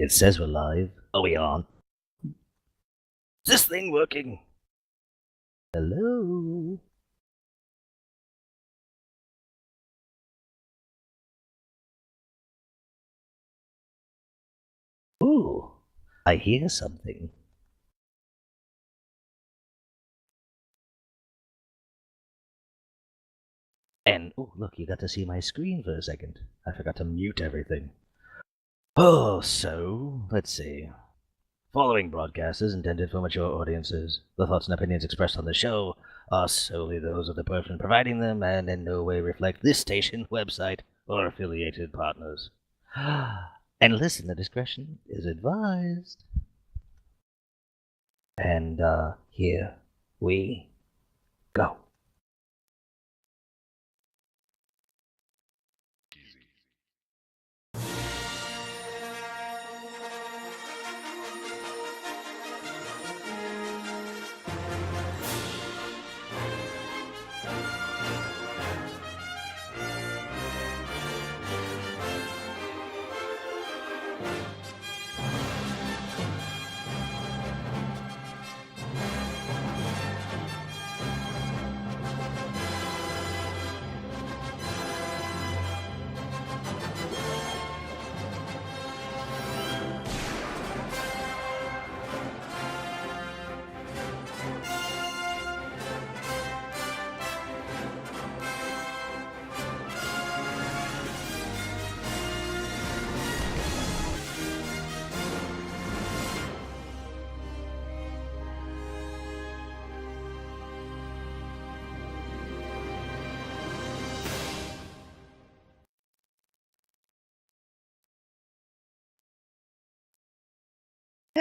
It says we're live. Oh, we aren't. Is this thing working? Hello? Ooh, I hear something. And, oh, look, you got to see my screen for a second. I forgot to mute everything. Oh, so, let's see. Following broadcast is intended for mature audiences. The thoughts and opinions expressed on the show are solely those of the person providing them and in no way reflect this station, website, or affiliated partners. And listener discretion is advised. And, here we go.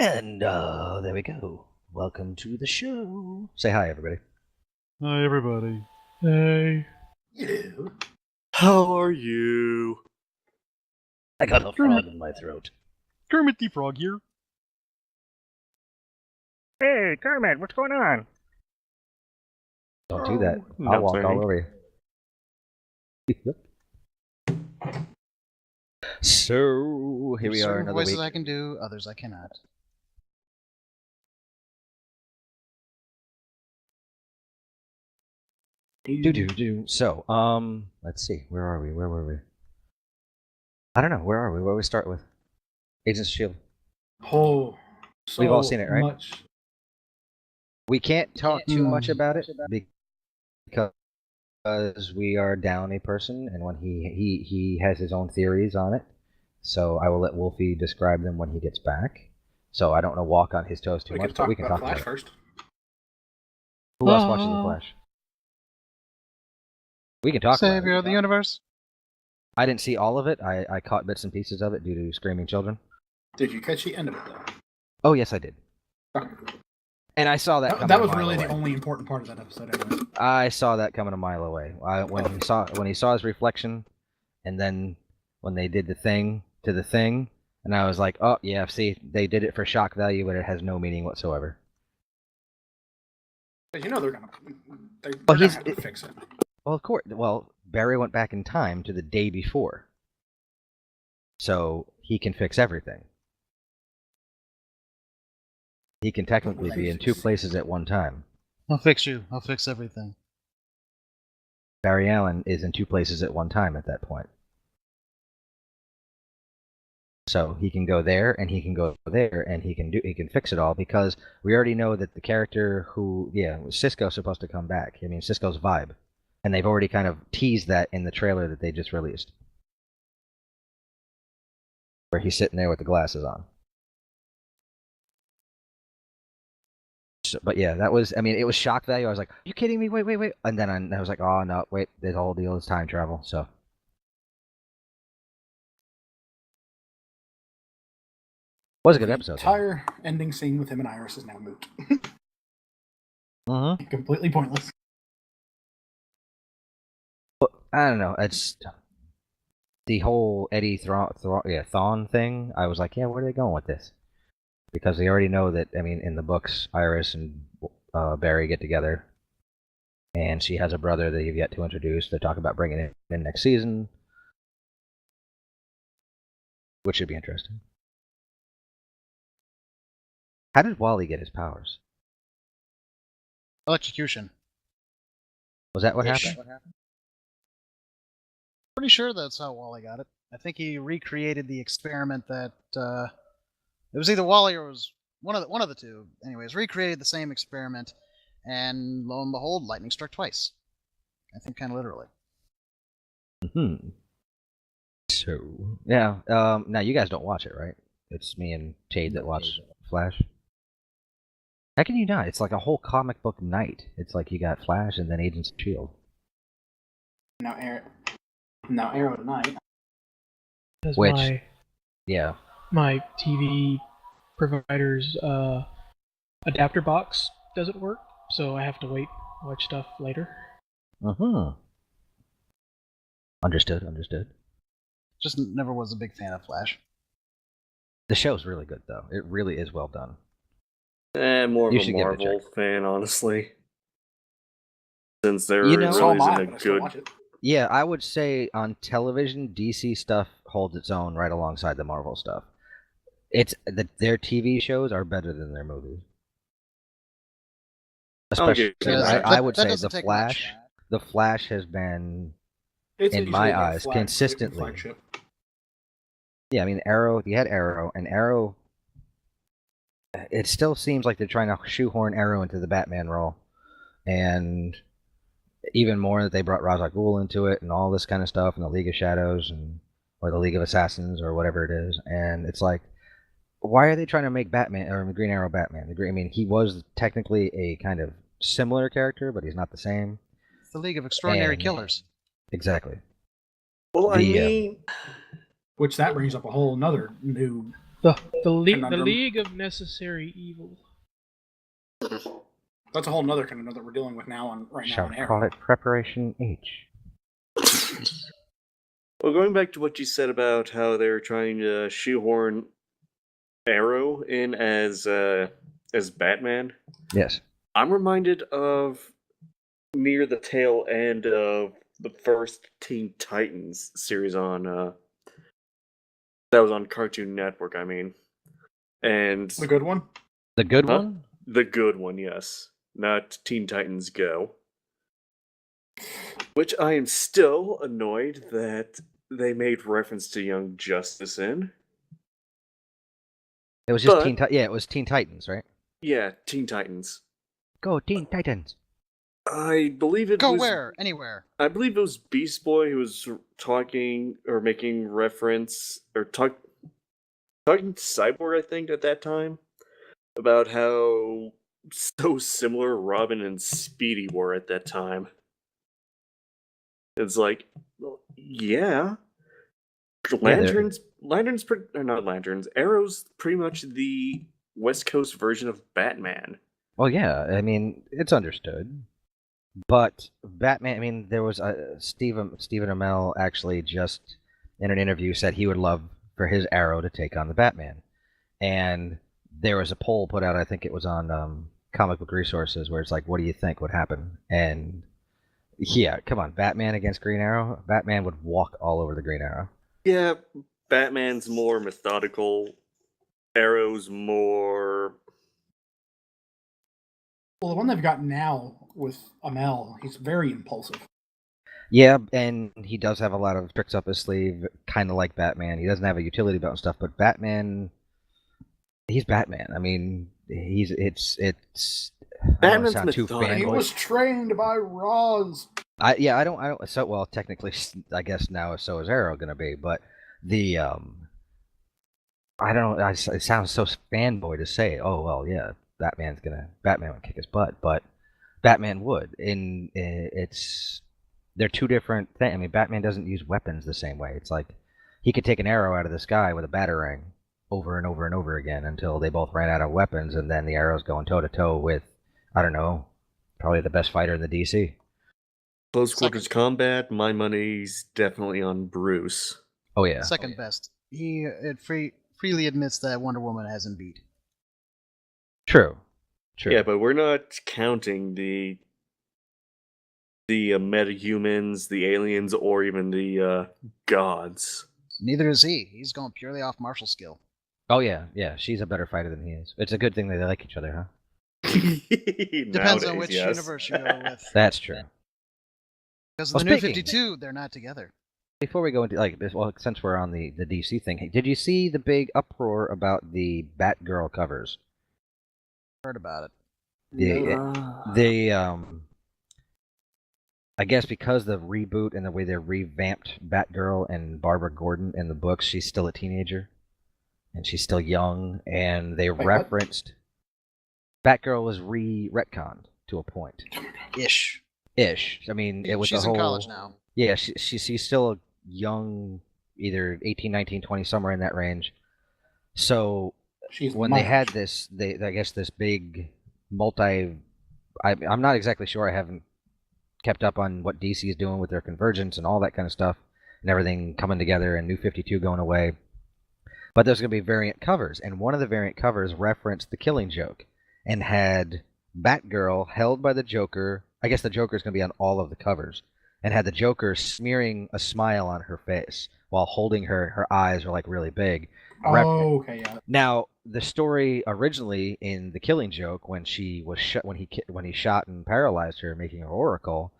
And, there we go. Welcome to the show. Say hi, everybody. Hi, everybody. Hey. Hello. How are you? I got a frog in my throat. Kermit the Frog here. Hey, Kermit, what's going on? Don't do that. I'll walk all over you. So, here we are, Certain another voices week. I can do, others I cannot. So, let's see. Where are we? Where were we? I don't know. Where are we? Where do we start with? Agents of S.H.I.E.L.D. Oh, so We've all seen it, right? much. We can't talk too much about it because we are down a person, and when he has his own theories on it. So I will let Wolfie describe them when he gets back. So I don't want to walk on his toes too much, but we can talk about Flash it. first. Who else watches The Flash? We can talk about Savior it. of the universe. I didn't see all of it. I caught bits and pieces of it due to screaming children. Did you catch the end of it though? Oh yes, I did. And I saw that. That was really the only important part of that episode, anyway. I saw that coming a mile away. When he saw his reflection, and then when they did the thing to the thing, and I was like, oh yeah, see, they did it for shock value, but it has no meaning whatsoever. But you know they're gonna have to fix it. Well, of course. Well, Barry went back in time to the day before, so he can fix everything. He can technically be in two places at one time. I'll fix you. I'll fix everything. Barry Allen is in two places at one time at that point. So he can go there, and he can go there, and he can fix it all, because we already know that the character Cisco's supposed to come back. I mean, Cisco's vibe. And they've already kind of teased that in the trailer that they just released. Where he's sitting there with the glasses on. So, but yeah, that was, I mean, it was shock value. I was like, are you kidding me? Wait. And then I was like, oh no, wait, this whole deal is time travel, so. Was a good episode. The entire ending scene with him and Iris is now moot. Completely pointless. Well, I don't know. It's the whole Eddie Thawne thing. I was like, yeah, where are they going with this? Because they already know that. I mean, in the books, Iris and Barry get together, and she has a brother that you've yet to introduce. They talk about bringing it in next season, which should be interesting. How did Wally get his powers? Electrocution. Was that what Ish. happened? Pretty sure that's how Wally got it. I think he recreated the experiment that it was either Wally or it was one of the two. Anyways, recreated the same experiment, and lo and behold, lightning struck twice. I think kind of literally. So, yeah. Now you guys don't watch it, right? It's me and Jade that watch Flash. How can you not? It's like a whole comic book night. It's like you got Flash and then Agents of S.H.I.E.L.D. Now Arrow at night. Does Which- Yeah. my TV provider's adapter box doesn't work, so I have to watch stuff later. Understood. Just never was a big fan of Flash. The show's really good, though. It really is well done. More of You a should give it a Marvel check. fan, honestly. Since there You know- So really am I, isn't but a I still good. watch it. Yeah, I would say on television, DC stuff holds its own right alongside the Marvel stuff. Their TV shows are better than their movies. Especially, give you that. I would That say doesn't the take Flash. much. The Flash has been, It's in usually my about eyes, flagship- consistently. flagship. yeah. I mean, Arrow. You had Arrow, and Arrow. It still seems like they're trying to shoehorn Arrow into the Batman role, and even more that they brought Ra's al Ghul into it, and all this kind of stuff, and the League of Shadows, or the League of Assassins, or whatever it is. And it's like, why are they trying to make Batman or Green Arrow Batman? I mean, he was technically a kind of similar character, but he's not the same. It's the League of Extraordinary And- Killers. Exactly. Well, I The, mean, Which that brings up a whole nother new. The Conundrum. League of Necessary Evil. That's a whole nother conundrum that we're dealing with now on Shall on we Arrow. call it Preparation H? well, going back to what you said about how they're trying to shoehorn Arrow in as Batman, Yes. I'm reminded of near the tail end of the first Teen Titans series on that was on Cartoon Network. I mean, and The good one. The good Huh? one? the good one, yes, not Teen Titans Go. Which I am still annoyed that they made reference to Young Justice in. It was just But- it was Teen Titans, right? Yeah, Teen Titans. Go Teen Titans. I believe it Go was. where? Anywhere. I believe it was Beast Boy who was talking or making reference or talking to Cyborg, I think, at that time, about how so similar Robin and Speedy were at that time. It's like, well, yeah, lanterns, or not lanterns. Arrow's pretty much the West Coast version of Batman. Well, yeah, I mean, it's understood. But Batman, I mean, there was Stephen Amell actually just in an interview said he would love for his Arrow to take on the Batman. And there was a poll put out, I think it was on Comic Book Resources, where it's like, what do you think would happen? And yeah, come on, Batman against Green Arrow? Batman would walk all over the Green Arrow. Yeah, Batman's more methodical. Arrow's more. Well, the one they've got now with Amel, he's very impulsive. Yeah, and he does have a lot of tricks up his sleeve, kind of like Batman. He doesn't have a utility belt and stuff, but Batman, he's Batman. I mean, it's. I don't wanna Batman's sound too methodical. He fanboy. was trained by Roz. I don't. So well, technically, I guess now so is Arrow gonna be, but the I don't. It sounds so fanboy to say. Oh well, yeah, Batman would kick his butt, but Batman would. They're two different things. I mean, Batman doesn't use weapons the same way. It's like he could take an arrow out of the sky with a batarang over and over and over again until they both ran out of weapons, and then the arrow's going toe to toe with, I don't know, probably the best fighter in the DC. Close quarters combat, my money's definitely on Bruce. Oh yeah. Second best. He freely admits that Wonder Woman hasn't beat. True. Yeah, but we're not counting the metahumans, the aliens, or even the gods. Neither is he. He's going purely off martial skill. Oh yeah, yeah. She's a better fighter than he is. It's a good thing that they like each other, huh? Depends on Nowadays, which yes. universe you go with. That's true. Because in Well, the New speaking- 52, they're not together. Before we go into like this, well, since we're on the DC thing, hey, did you see the big uproar about the Batgirl covers? Heard about it. The I guess because the reboot and the way they revamped Batgirl and Barbara Gordon in the books, she's still a teenager, and she's still young, and they Wait, what? referenced Batgirl was retconned to a point. Ish. I mean, it was She's the whole. in college now. Yeah, she's still a young, either 18, 19, 20, somewhere in that range. So She's when my they had age. this, I guess this big I'm not exactly sure. I haven't kept up on what DC is doing with their convergence and all that kind of stuff, and everything coming together and New 52 going away. But there's going to be variant covers, and one of the variant covers referenced the Killing Joke and had Batgirl held by the Joker. I guess the Joker is going to be on all of the covers, and had the Joker smearing a smile on her face while holding her. Her eyes are like really big. Oh, okay, yeah. Now, the story originally in The Killing Joke, when she was when he shot and paralyzed her, making her Oracle,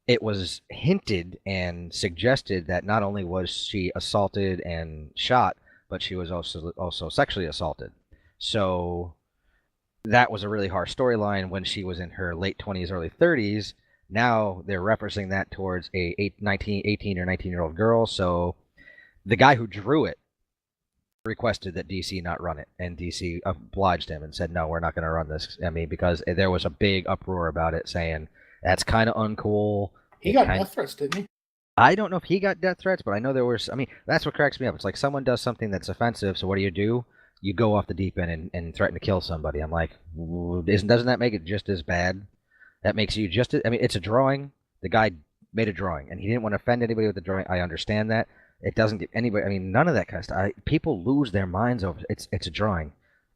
it was hinted and suggested that not only was she assaulted and shot, but she was also sexually assaulted. So that was a really harsh storyline when she was in her late 20s, early 30s. Now they're referencing that towards a 18 or 19-year-old girl. So the guy who drew it requested that DC not run it, and DC obliged him and said, no, we're not going to run this. I mean, because there was a big uproar about it, saying that's kind of uncool. He got death threats, didn't he? I don't know if he got death threats, but I know there was. I mean, that's what cracks me up. It's like someone does something that's offensive, so what do? You go off the deep end and threaten to kill somebody. I'm like, doesn't that make it just as bad? That makes you just. I mean, it's a drawing. The guy made a drawing, and he didn't want to offend anybody with the drawing. I understand that. It doesn't get anybody. I mean, none of that kind of stuff. People lose their minds over it's a drawing.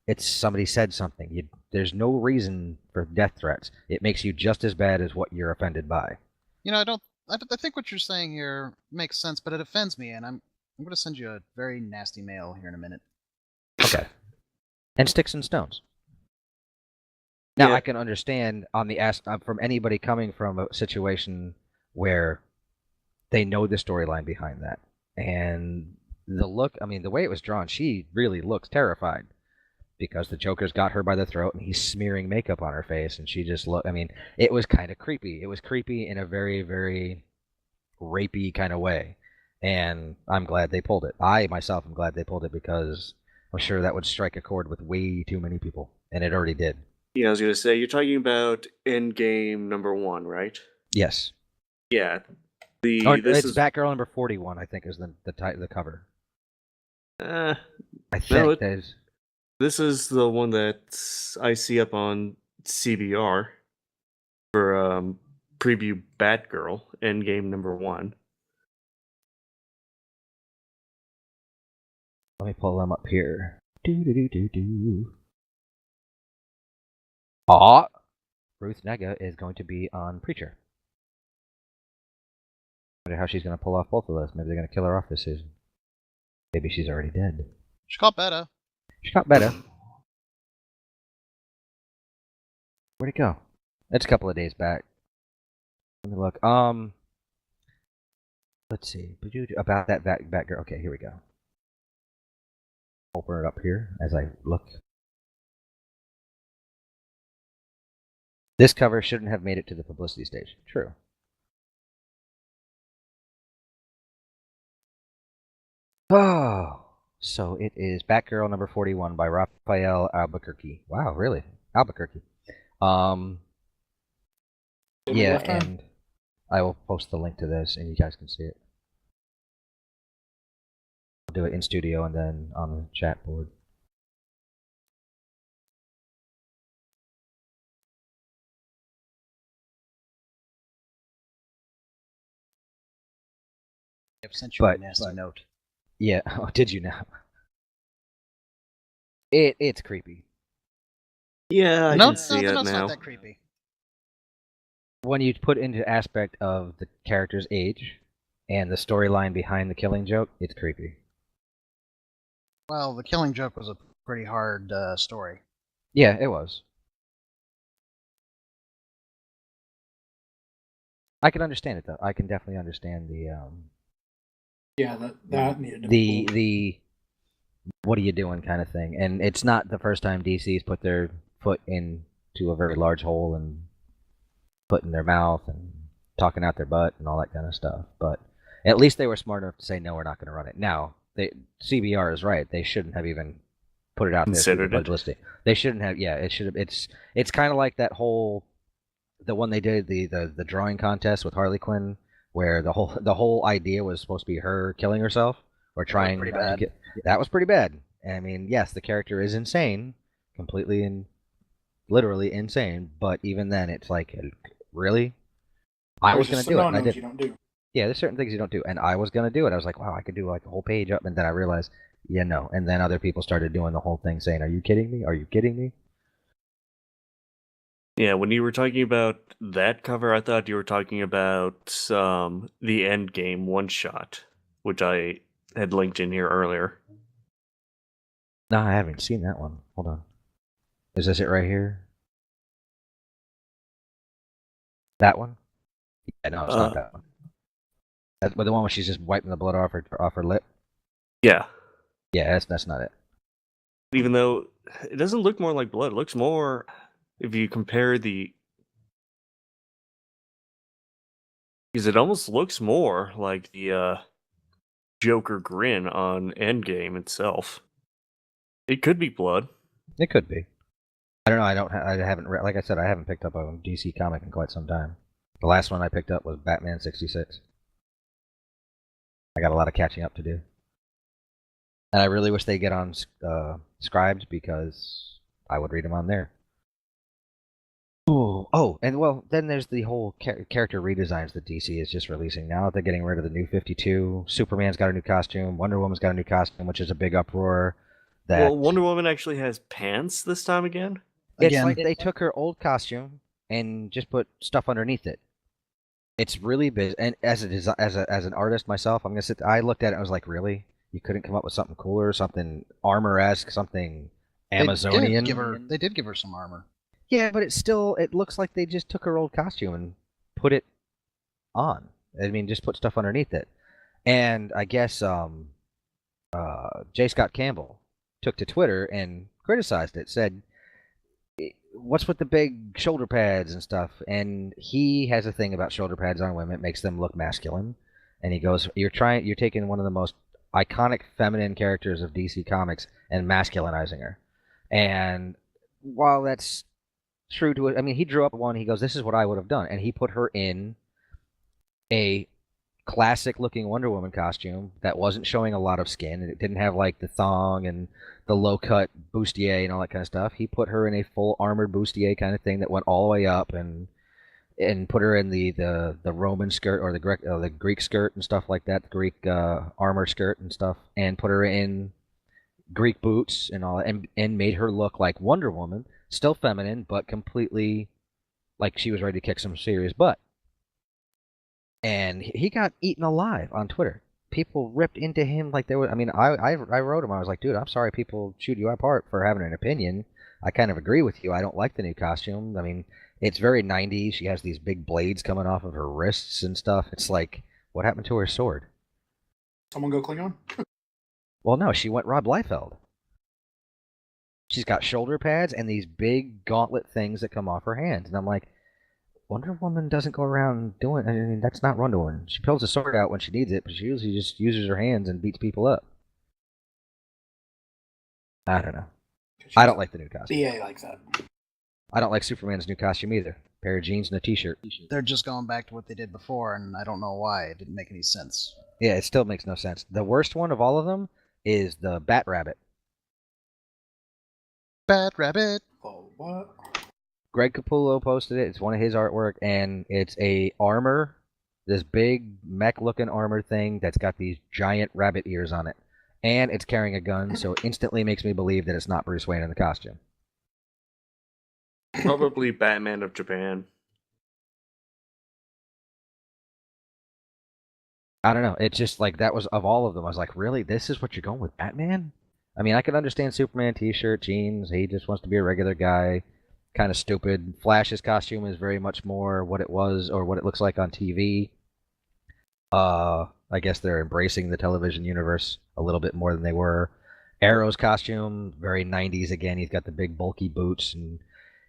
It's somebody said something. There's no reason for death threats. It makes you just as bad as what you're offended by. You know, I think what you're saying here makes sense, but it offends me, and I'm going to send you a very nasty mail here in a minute. Okay. And sticks and stones. Now Yeah. I can understand on the from anybody coming from a situation where they know the storyline behind that, and the look. I mean, the way it was drawn, she really looks terrified because the Joker's got her by the throat and he's smearing makeup on her face, and she just look. I mean, it was kind of creepy. It was creepy in a very, very rapey kind of way, and I'm glad they pulled it. I myself am glad they pulled it because I'm sure that would strike a chord with way too many people, and it already did. Yeah, I was gonna say you're talking about Endgame #1, right? Yes. Yeah. It's Batgirl number 41, I think, is the cover. I think there's. This is the one that I see up on CBR for preview Batgirl Endgame #1. Let me pull them up here. Do. Ruth Negga is going to be on Preacher. I wonder how she's going to pull off both of those. Maybe they're going to kill her off this season. Maybe she's already dead. She got better. She got better. Where'd it go? It's a couple of days back. Let me look. Let's see. About that Batgirl. Okay, here we go. Open it up here as I look. This cover shouldn't have made it to the publicity stage. True. Oh, so it is Batgirl number 41 by Raphael Albuquerque. Wow, really? Albuquerque. Yeah, Left arm? and I will post the link to this, and you guys can see it. I'll do it in studio and then on the chat board. I've sent you a nasty note. Yeah. Oh, did you now? It's creepy. Yeah, I No, can see it it's now. not that creepy. When you put into aspect of the character's age and the storyline behind the Killing Joke, it's creepy. Well, the Killing Joke was a pretty hard story. Yeah, it was. I can understand it though. I can definitely understand Yeah, that needed to be pulled. the what are you doing kind of thing. And it's not the first time DC's put their foot into a very large hole and put in their mouth and talking out their butt and all that kind of stuff. But at least they were smart enough to say no, we're not going to run it. Now, CBR is right. They shouldn't have even put it out there through the Considered it. publicity. They shouldn't have. Yeah, it should have. It's kind of like that whole the one they did the drawing contest with Harley Quinn, where the whole idea was supposed to be her killing herself or trying pretty to bad. get. That was pretty bad. I mean, yes, the character is insane, completely and literally insane. But even then, it's like, really, I was going to do it. And I did. You don't do. Yeah, there's certain things you don't do, and I was going to do it. I was like, wow, I could do like a whole page up, and then I realized, yeah, no. And then other people started doing the whole thing, saying, "Are you kidding me? Are you kidding me?" Yeah, when you were talking about that cover, I thought you were talking about the End Game one shot, which I had linked in here earlier. No, I haven't seen that one. Hold on. Is this it right here? That one? Yeah, no, it's not that one. That's the one where she's just wiping the blood off her lip. Yeah, Yeah, that's not it. even though it doesn't look more like blood, it looks more, if you compare the, because it almost looks more like the Joker grin on Endgame itself. It could be blood. It could be. I don't know. I haven't read. Like I said, I haven't picked up a DC comic in quite some time. The last one I picked up was Batman '66. I got a lot of catching up to do, and I really wish they get on Scribed because I would read them on there. Ooh. Oh, and well, then there's the whole character redesigns that DC is just releasing now. They're getting rid of the New 52. Superman's got a new costume. Wonder Woman's got a new costume, which is a big uproar. Well, Wonder Woman actually has pants this time again. It's Again. like they took her old costume and just put stuff underneath it. It's really big. And as an artist myself, I'm gonna sit. I looked at it and I was like, really? You couldn't come up with something cooler, something armor-esque, something Amazonian? They did give her some armor. Yeah, but it looks like they just took her old costume and put it on. I mean, just put stuff underneath it. And I guess J. Scott Campbell took to Twitter and criticized it, said, what's with the big shoulder pads and stuff? And he has a thing about shoulder pads on women. It makes them look masculine. And he goes, you're taking one of the most iconic feminine characters of DC Comics and masculinizing her. And while that's true to it, I mean, he drew up one, he goes, this is what I would have done. And he put her in a classic looking Wonder Woman costume that wasn't showing a lot of skin, and it didn't have like the thong and the low cut bustier and all that kind of stuff. He put her in a full armored bustier kind of thing that went all the way up, and put her in the Roman skirt or the Greek skirt and stuff like that, the Greek armor skirt and stuff, and put her in Greek boots and all, and made her look like Wonder Woman, still feminine but completely like she was ready to kick some serious butt. And he got eaten alive on Twitter. People ripped into him like they were. I mean, I wrote him. I was like, dude, I'm sorry people chewed you apart for having an opinion. I kind of agree with you. I don't like the new costume. I mean, it's very 90s. She has these big blades coming off of her wrists and stuff. It's like, what happened to her sword? Someone go Klingon? Well, no, she went Rob Liefeld. She's got shoulder pads and these big gauntlet things that come off her hands. And I'm like, Wonder Woman doesn't go around doing. I mean, that's not Wonder Woman. She pulls a sword out when she needs it, but she usually just uses her hands and beats people up. I don't know. I don't like the new costume. BA likes that. I don't like Superman's new costume either. Pair of jeans and a t-shirt. They're just going back to what they did before, and I don't know why. It didn't make any sense. Yeah, it still makes no sense. The worst one of all of them is the Bat Rabbit. Bat Rabbit. Oh, what? Greg Capullo posted it. It's one of his artwork, and it's a armor, this big mech-looking armor thing that's got these giant rabbit ears on it. And it's carrying a gun, so it instantly makes me believe that it's not Bruce Wayne in the costume. Probably Batman of Japan. I don't know. It's just like, that was, of all of them, I was like, really? This is what you're going with Batman? I mean, I can understand Superman t-shirt, jeans. He just wants to be a regular guy, kind of stupid. Flash's costume is very much more what it was or what it looks like on TV. I guess they're embracing the television universe a little bit more than they were. Arrow's costume, very 90s again. He's got the big bulky boots, and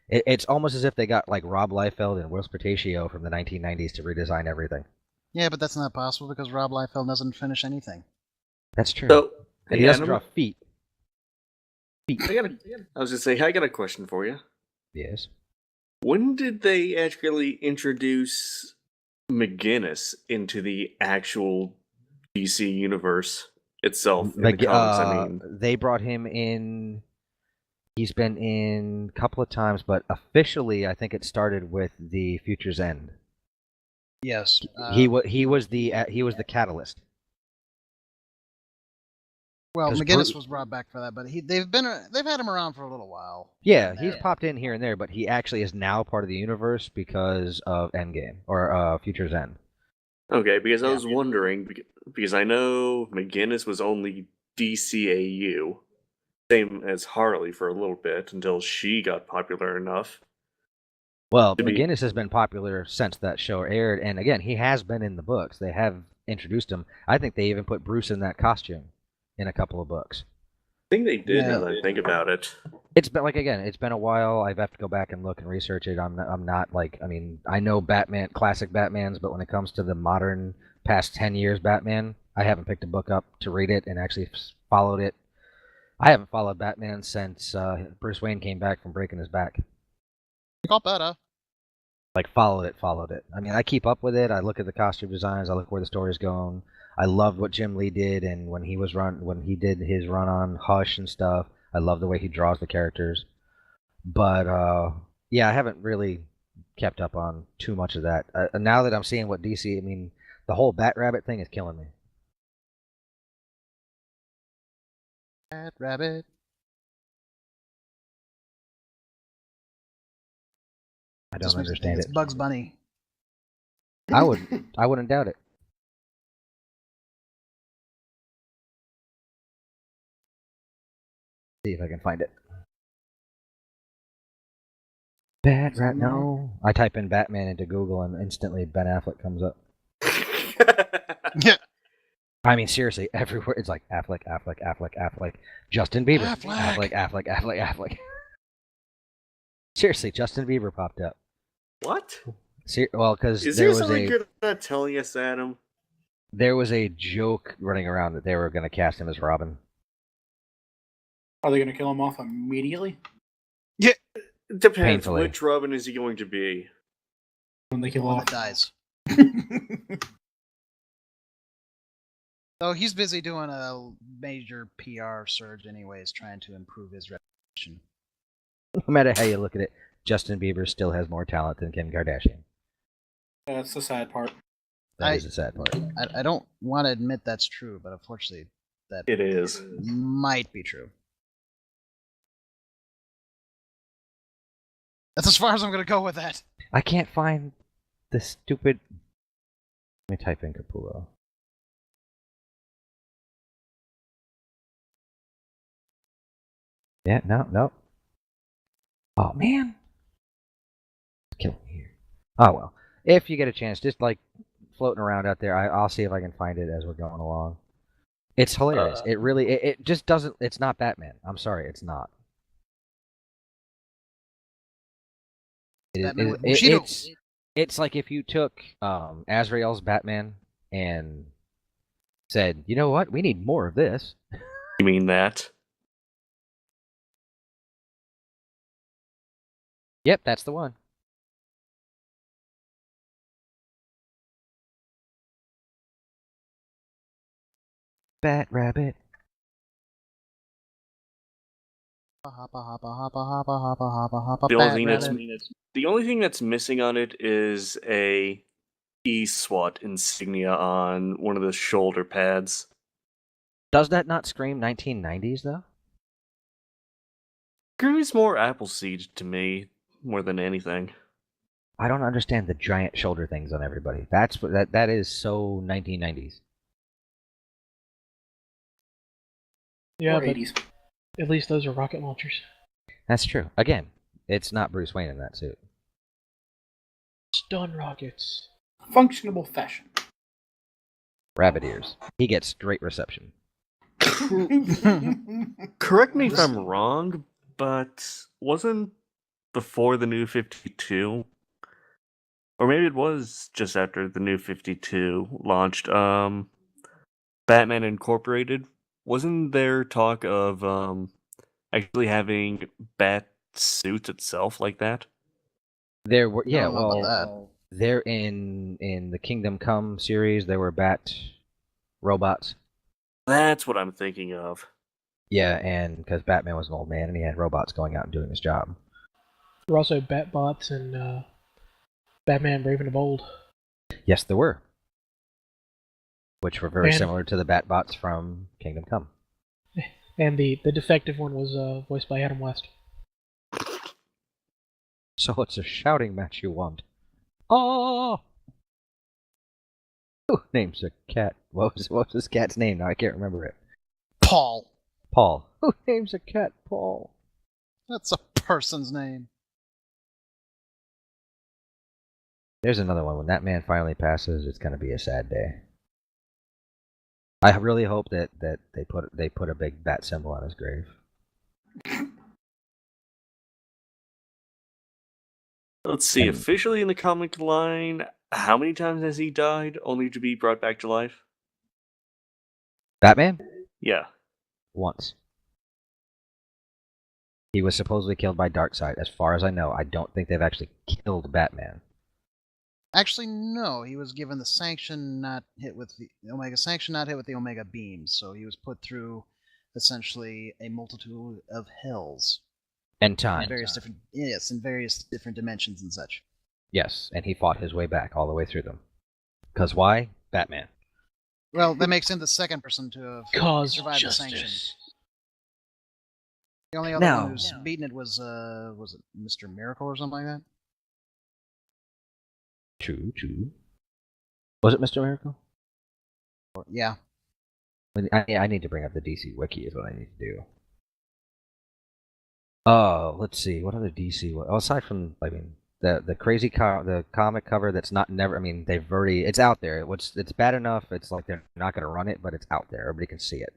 it's almost as if they got like Rob Liefeld and Will Spataccio from the 1990s to redesign everything. Yeah, but that's not possible because Rob Liefeld doesn't finish anything. That's true. So, And he doesn't draw feet. I was gonna say, I got a question for you. Yes. When did they actually introduce McGinnis into the actual DC universe itself in the comics? I mean, they brought him in. He's been in a couple of times, but officially, I think it started with the Future's End. Yes. He was the catalyst. Well, 'cause McGinnis was brought back for that, but they've had him around for a little while. Yeah, he's popped in here and there, but he actually is now part of the universe because of Endgame or Future's End. okay, because I was wondering, because I know McGinnis was only DCAU, same as Harley for a little bit until she got popular enough. Well, To be- McGinnis has been popular since that show aired, and again, he has been in the books. They have introduced him. I think they even put Bruce in that costume in a couple of books. I think they did Yeah. now that I think about it. It's been it's been a while. I have to go back and look and research it. I'm not like, I mean, I know Batman, classic Batmans, but when it comes to the modern past 10 years Batman, I haven't picked a book up to read it and actually followed it. I haven't followed Batman since Bruce Wayne came back from breaking his back. Got better. Like followed it. I mean, I keep up with it. I look at the costume designs. I look where the story's going. I loved what Jim Lee did, and when he did his run on Hush and stuff. I love the way he draws the characters. But yeah, I haven't really kept up on too much of that. Now that I'm seeing what DC, I mean, the whole Bat Rabbit thing is killing me. Bat Rabbit. I Just don't makes me think understand it's it. Bugs Bunny. I wouldn't doubt it. See if I can find it. Bat Rat, no. I type in Batman into Google and instantly Ben Affleck comes up. Yeah. I mean, seriously, everywhere it's like Affleck, Justin Bieber, Affleck. Affleck. Seriously, Justin Bieber popped up. What? Well, because Is there there was something a good at telling us, Adam? there was a joke running around that they were going to cast him as Robin. Are they going to kill him off immediately It depends. Painfully. Which Robin is he going to be? when they kill One off? that dies. So he's busy doing a major PR surge anyways, trying to improve his reputation. No matter how you look at it, Justin Bieber still has more talent than Kim Kardashian. That's the sad part. That is the sad part. I don't want to admit that's true, but unfortunately that It is. might be true. That's as far as I'm going to go with that. I can't find the stupid. Let me type in Capullo. Yeah, no. Oh man, it's killing me here. Oh well, if you get a chance, just like floating around out there, I'll see if I can find it as we're going along. It's hilarious. It really, it just doesn't. It's not Batman. I'm sorry, it's not. Batman with Bushido. It's like if you took Azrael's Batman and said, you know what, we need more of this. You mean that? Yep, that's the one. Bat Rabbit. Hoppa, hoppa, hoppa, hoppa, hoppa, hoppa, hoppa, The only Bat thing Rabbit. the only thing that's missing on it is a E-SWAT insignia on one of the shoulder pads. Does that not scream 1990s though? Screams more Appleseed to me more than anything. I don't understand the giant shoulder things on everybody. That's what that is so 1990s. Yeah, Or but 80s. At least those are rocket launchers. That's true. Again, it's not Bruce Wayne in that suit. Stun rockets. Functionable fashion. Rabbit ears. He gets great reception. Correct me if I'm wrong, but wasn't before the New 52, or maybe it was just after the New 52 launched, Batman Incorporated, wasn't there talk of actually having bat suits itself like that? There were, I yeah, don't know about well, there in the Kingdom Come series, there were bat robots. That's what I'm thinking of. Yeah, and because Batman was an old man and he had robots going out and doing his job. There were also Batbots and Batman Brave and Bold. Yes, there were. Which were very And- similar to the Batbots from Kingdom Come. And the defective one was voiced by Adam West. So it's a shouting match you want. Oh! Who names a cat? What was this cat's name? Now I can't remember it. Paul. Paul. Who names a cat Paul? That's a person's name. There's another one. When that man finally passes, it's going to be a sad day. I really hope that they put a big bat symbol on his grave. Let's see, And- officially in the comic line, how many times has he died only to be brought back to life? Batman? Yeah. Once. He was supposedly killed by Darkseid. As far as I know, I don't think they've actually killed Batman. Actually, no. He was given the sanction not hit with the Omega sanction, not hit with the Omega beams. So he was put through essentially a multitude of hells And in time. various different in various different dimensions and such. Yes, and he fought his way back all the way through them. Because why? Batman. Well, that makes him the second person to have Cause survived the sanction. justice. The only other Now- one who's beaten it was it Mr. Miracle or something like that? True, true. Was it Mr. Miracle? Or, yeah. I need to bring up the DC Wiki is what I need to do. Oh, let's see. What other DC? Aside from, the crazy the comic cover that's they've already, it's out there. It's bad enough. It's like they're not going to run it, but it's out there. Everybody can see it.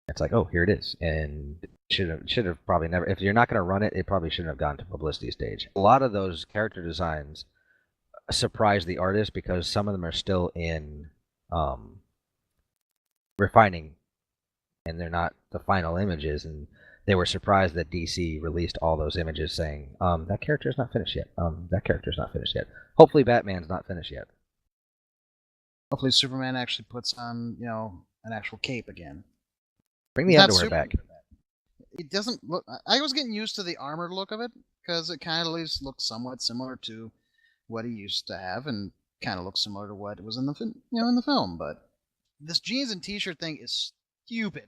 It's like, oh, here it is, and should have probably never. If you're not going to run it, it probably shouldn't have gone to publicity stage. A lot of those character designs surprise the artist because some of them are still in refining, and they're not the final images, and they were surprised that DC released all those images saying, that character's not finished yet. That character's not finished yet. Hopefully Batman's not finished yet. Hopefully Superman actually puts on, an actual cape again. Bring the Not underwear Superman. back. It doesn't look. I was getting used to the armored look of it because it kind of at least looks somewhat similar to what he used to have, and kind of looks similar to what was in the in the film. But this jeans and T-shirt thing is stupid.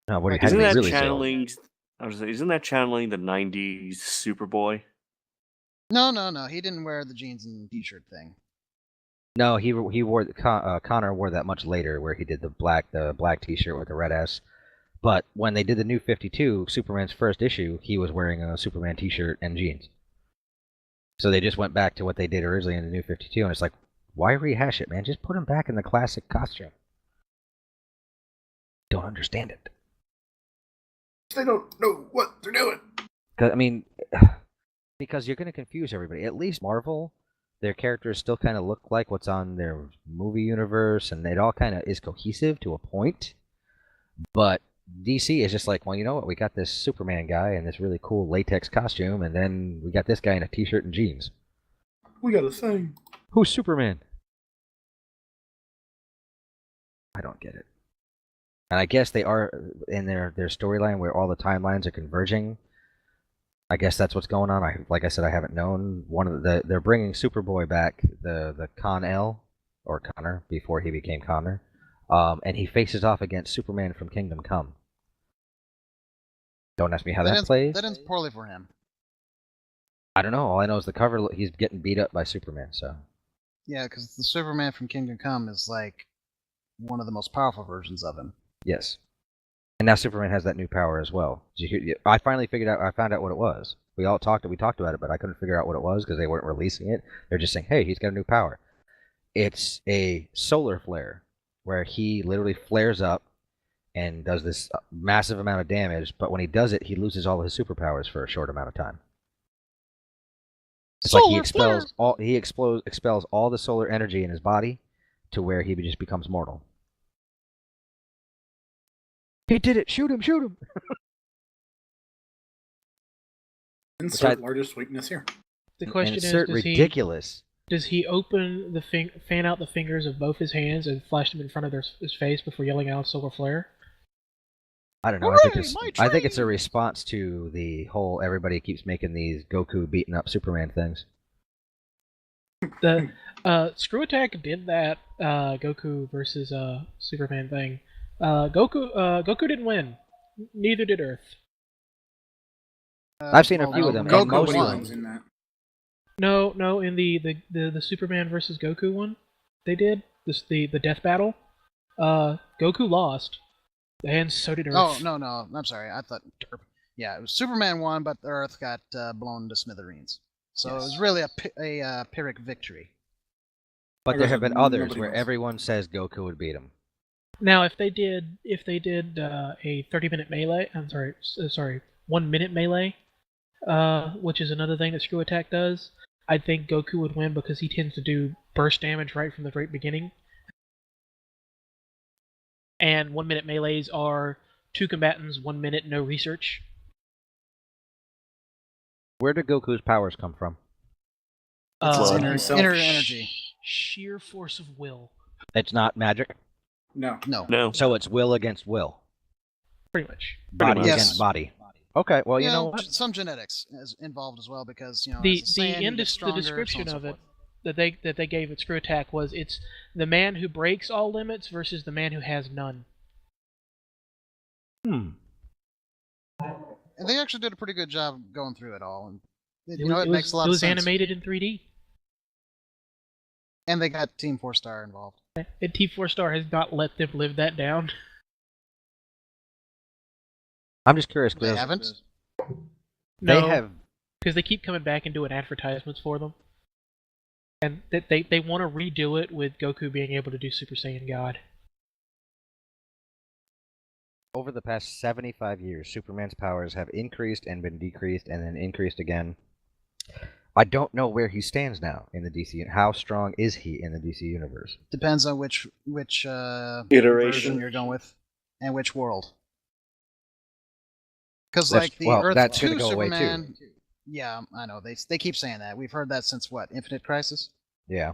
No, what Like, how do Isn't we that really feel? channeling? I was gonna say, isn't that channeling the '90s Superboy? No. He didn't wear the jeans and T-shirt thing. No, he wore Connor wore that much later, where he did the black T-shirt with the red S. But when they did the New 52, Superman's first issue, he was wearing a Superman T-shirt and jeans. So they just went back to what they did originally in the New 52, and it's like, why rehash it, man? Just put him back in the classic costume. Don't understand it. They don't know what they're doing. Because you're going to confuse everybody. At least Marvel, their characters still kind of look like what's on their movie universe, and it all kind of is cohesive to a point. But DC is just like, well, you know what? We got this Superman guy in this really cool latex costume, and then we got this guy in a T-shirt and jeans. We got a thing. Who's Superman? I don't get it. And I guess they are in their storyline where all the timelines are converging. I guess that's what's going on. Like I said, I haven't known. They're bringing Superboy back, the Con-El or Connor before he became Connor, and he faces off against Superman from Kingdom Come. Don't ask me how that plays. That ends poorly for him. I don't know. All I know is the cover. He's getting beat up by Superman. So Yeah, because the Superman from Kingdom Come is like one of the most powerful versions of him. Yes. And now Superman has that new power as well. I finally figured out. I found out what it was. We talked about it, but I couldn't figure out what it was because they weren't releasing it. They're just saying, "Hey, he's got a new power." It's a solar flare, where he literally flares up and does this massive amount of damage. But when he does it, he loses all of his superpowers for a short amount of time. It's like he expels all the solar energy in his body to where he just becomes mortal. He did it! Shoot him! Shoot him! Insert largest weakness here. The question is, Insert ridiculous. Does he open the fan out the fingers of both his hands and flash them in front of his face before yelling out solar flare? I don't know. Hooray, I think it's a response to the whole everybody keeps making these Goku beating up Superman things. The Screw Attack did that Goku versus Superman thing. Goku didn't win. Neither did Earth. I've seen a few of them. Goku Most of won. them. In that. No, in the Superman versus Goku one, they did the death battle. Goku lost, and so did Earth. Oh no, I'm sorry. I thought Derp. Yeah, it was Superman won, but the Earth got blown to smithereens. So it was really a Pyrrhic victory. But there have been others Nobody where knows. everyone says Goku would beat him. Now, if they did a 30-minute melee, 1-minute melee, which is another thing that Screw Attack does, I think Goku would win because he tends to do burst damage right from the very beginning. And 1-minute melees are 2 combatants, 1 minute, no research. Where do Goku's powers come from? Blood. Inner energy. Sheer force of will. It's not magic, No. No. so it's will against will, Pretty much. body much. against body. Okay, well you know what? Some genetics is involved as well because The as Saiyan, you get the stronger, description so on and of so it that they gave at Screw Attack was it's the man who breaks all limits versus the man who has none. forth. And they actually did a pretty good job going through it all, and it It makes a lot it of was sense. animated in 3D. And they got Team 4-Star involved. And T4 Star has not let them live that down. I'm just curious. They 'Cause haven't. They No, have. because they keep coming back and doing advertisements for them. And they want to redo it with Goku being able to do Super Saiyan God. Over the past 75 years, Superman's powers have increased and been decreased and then increased again. I don't know where he stands now in the DC. How strong is he in the DC universe? Depends on which Iteration. version you're going with, and which world. Because That's- like the well, Earth that's 2 gonna go away, too. Superman. Yeah, I know they keep saying that. We've heard that since what, Infinite Crisis. Yeah.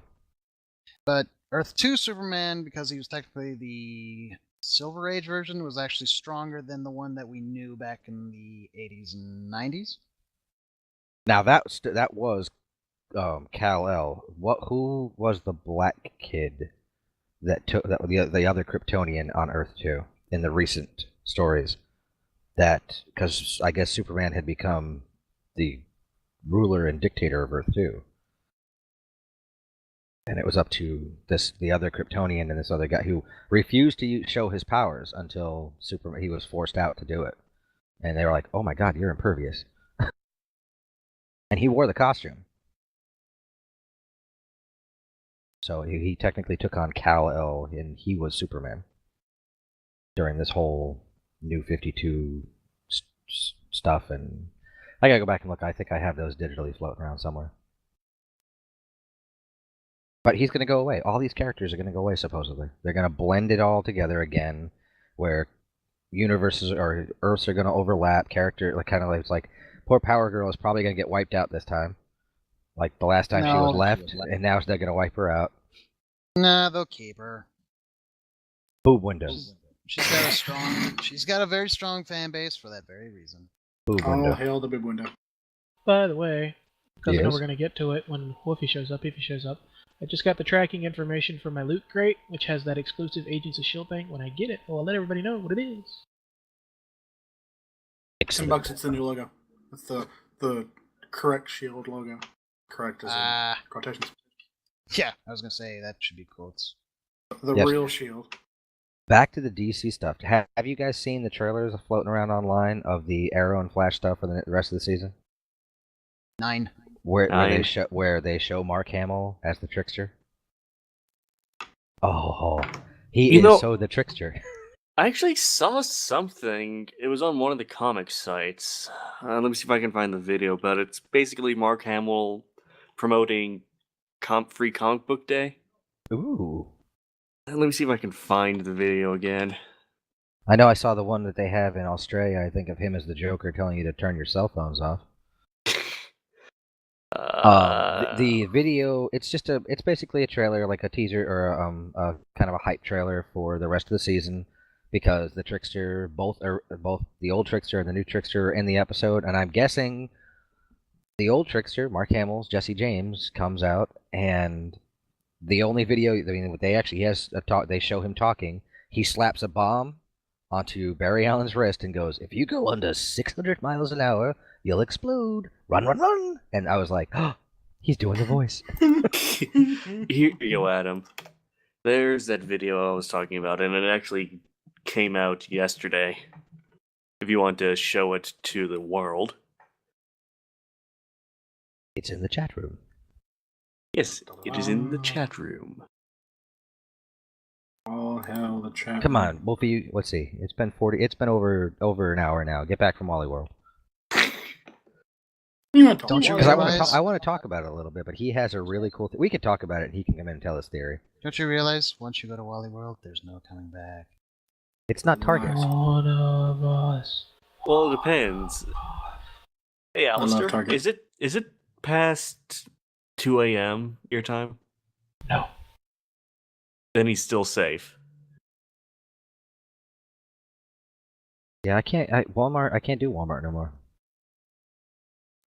But Earth 2 Superman, because he was technically the Silver Age version, was actually stronger than the one that we knew back in the 80s and 90s. Now that was Kal-El. Who was the black kid that took the other Kryptonian on Earth 2 in the recent stories? That because I guess Superman had become the ruler and dictator of Earth 2. And it was up to the other Kryptonian and this other guy who refused to show his powers until he was forced out to do it. And they were like, "Oh my God, you're impervious." And he wore the costume. So he technically took on Kal-El, and he was Superman during this whole New 52 stuff. And I gotta go back and look. I think I have those digitally floating around somewhere. But he's gonna go away. All these characters are gonna go away, supposedly. They're gonna blend it all together again, where universes or Earths are gonna overlap. It's like poor Power Girl is probably gonna get wiped out this time, like the last time she was No. left, and now they're gonna wipe her out. Nah, they'll keep her. Boob window. She's got a very strong fan base for that very reason. Boob All window. hail the big window. By the way, because I know Yes? we're going to get to it when Wolfie shows up, if he shows up, I just got the tracking information for my loot crate, which has that exclusive Agents of S.H.I.E.L.D. thing. When I get it, I'll let everybody know what it is. $10, it's the new logo. It's the correct shield logo. Correct as in quotations. Yeah, I was gonna say that should be quotes. The Yes. real shield. Back to the DC stuff. Have you guys seen the trailers floating around online of the Arrow and Flash stuff for the rest of the season? 9. Where Nine. they show Mark Hamill as the trickster? Oh, he You is know- so the trickster. I actually saw something. It was on one of the comic sites. Let me see if I can find the video, but it's basically Mark Hamill promoting Free Comic Book Day. Ooh. Let me see if I can find the video again. I know I saw the one that they have in Australia, I think, of him as the Joker telling you to turn your cell phones off. The video, it's basically a trailer, like a teaser or a kind of a hype trailer for the rest of the season, because the trickster, both the old trickster and the new trickster are in the episode, and I'm guessing the old trickster, Mark Hamill's Jesse James, comes out, and the only video, I mean, they show him talking. He slaps a bomb onto Barry Allen's wrist and goes, "If you go under 600 miles an hour, you'll explode. Run, run, run!" And I was like, "Oh, he's doing the voice." Here you go, Adam. There's that video I was talking about, and it actually came out yesterday. If you want to show it to the world. It's in the chat room. Yes, it is in the chat room. Oh hell, the chat. Come on, Wolfie. Let's see. It's been over an hour now. Get back from Wally World. You want to Don't you Because realize- I want to talk about it a little bit, but he has a really cool. We could talk about it, and he can come in and tell his theory. Don't you realize once you go to Wally World, there's no coming back? It's not Target. One of us. Well, it depends. Hey, love Alistair, Target. is it past 2 a.m. your time? No. Then he's still safe. Yeah, I can't. Walmart. I can't do Walmart no more.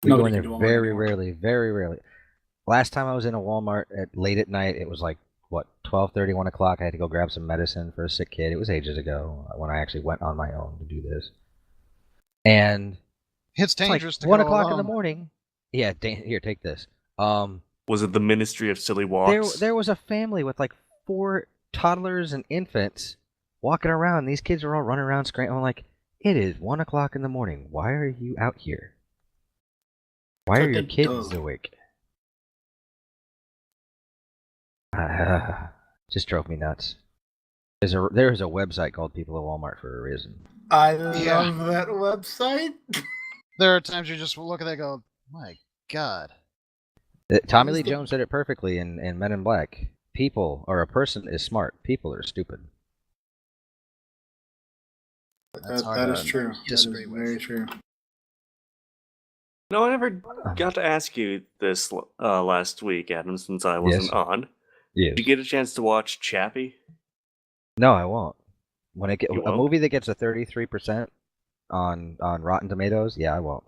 We Nobody go in can there do Walmart very anymore. rarely. Very rarely. Last time I was in a Walmart late at night, it was like what 12:30, 1 o'clock. I had to go grab some medicine for a sick kid. It was ages ago when I actually went on my own to do this. And It's it's like dangerous to 1 go o'clock in the alone. morning. Yeah, here, take this. Was it the Ministry of Silly Walks? There was a family with like 4 toddlers and infants walking around. These kids are all running around screaming. I'm like, it is 1 o'clock in the morning. Why are you out here? Why are What your they kids do. awake? Just drove me nuts. There's a website called People at Walmart for a reason. I love Yeah. that website. There are times you just look at that and go, my God. Tommy is Lee the- Jones said it perfectly in Men in Black. People or a person is smart. People are stupid. That's hard That to is true. That is disagree with. very true. No, I never got to ask you this last week, Adam, since I wasn't Yes. on. Yes. Did you get a chance to watch Chappie? No, I won't. When it You a won't? movie that gets a 33% on Rotten Tomatoes, yeah, I won't.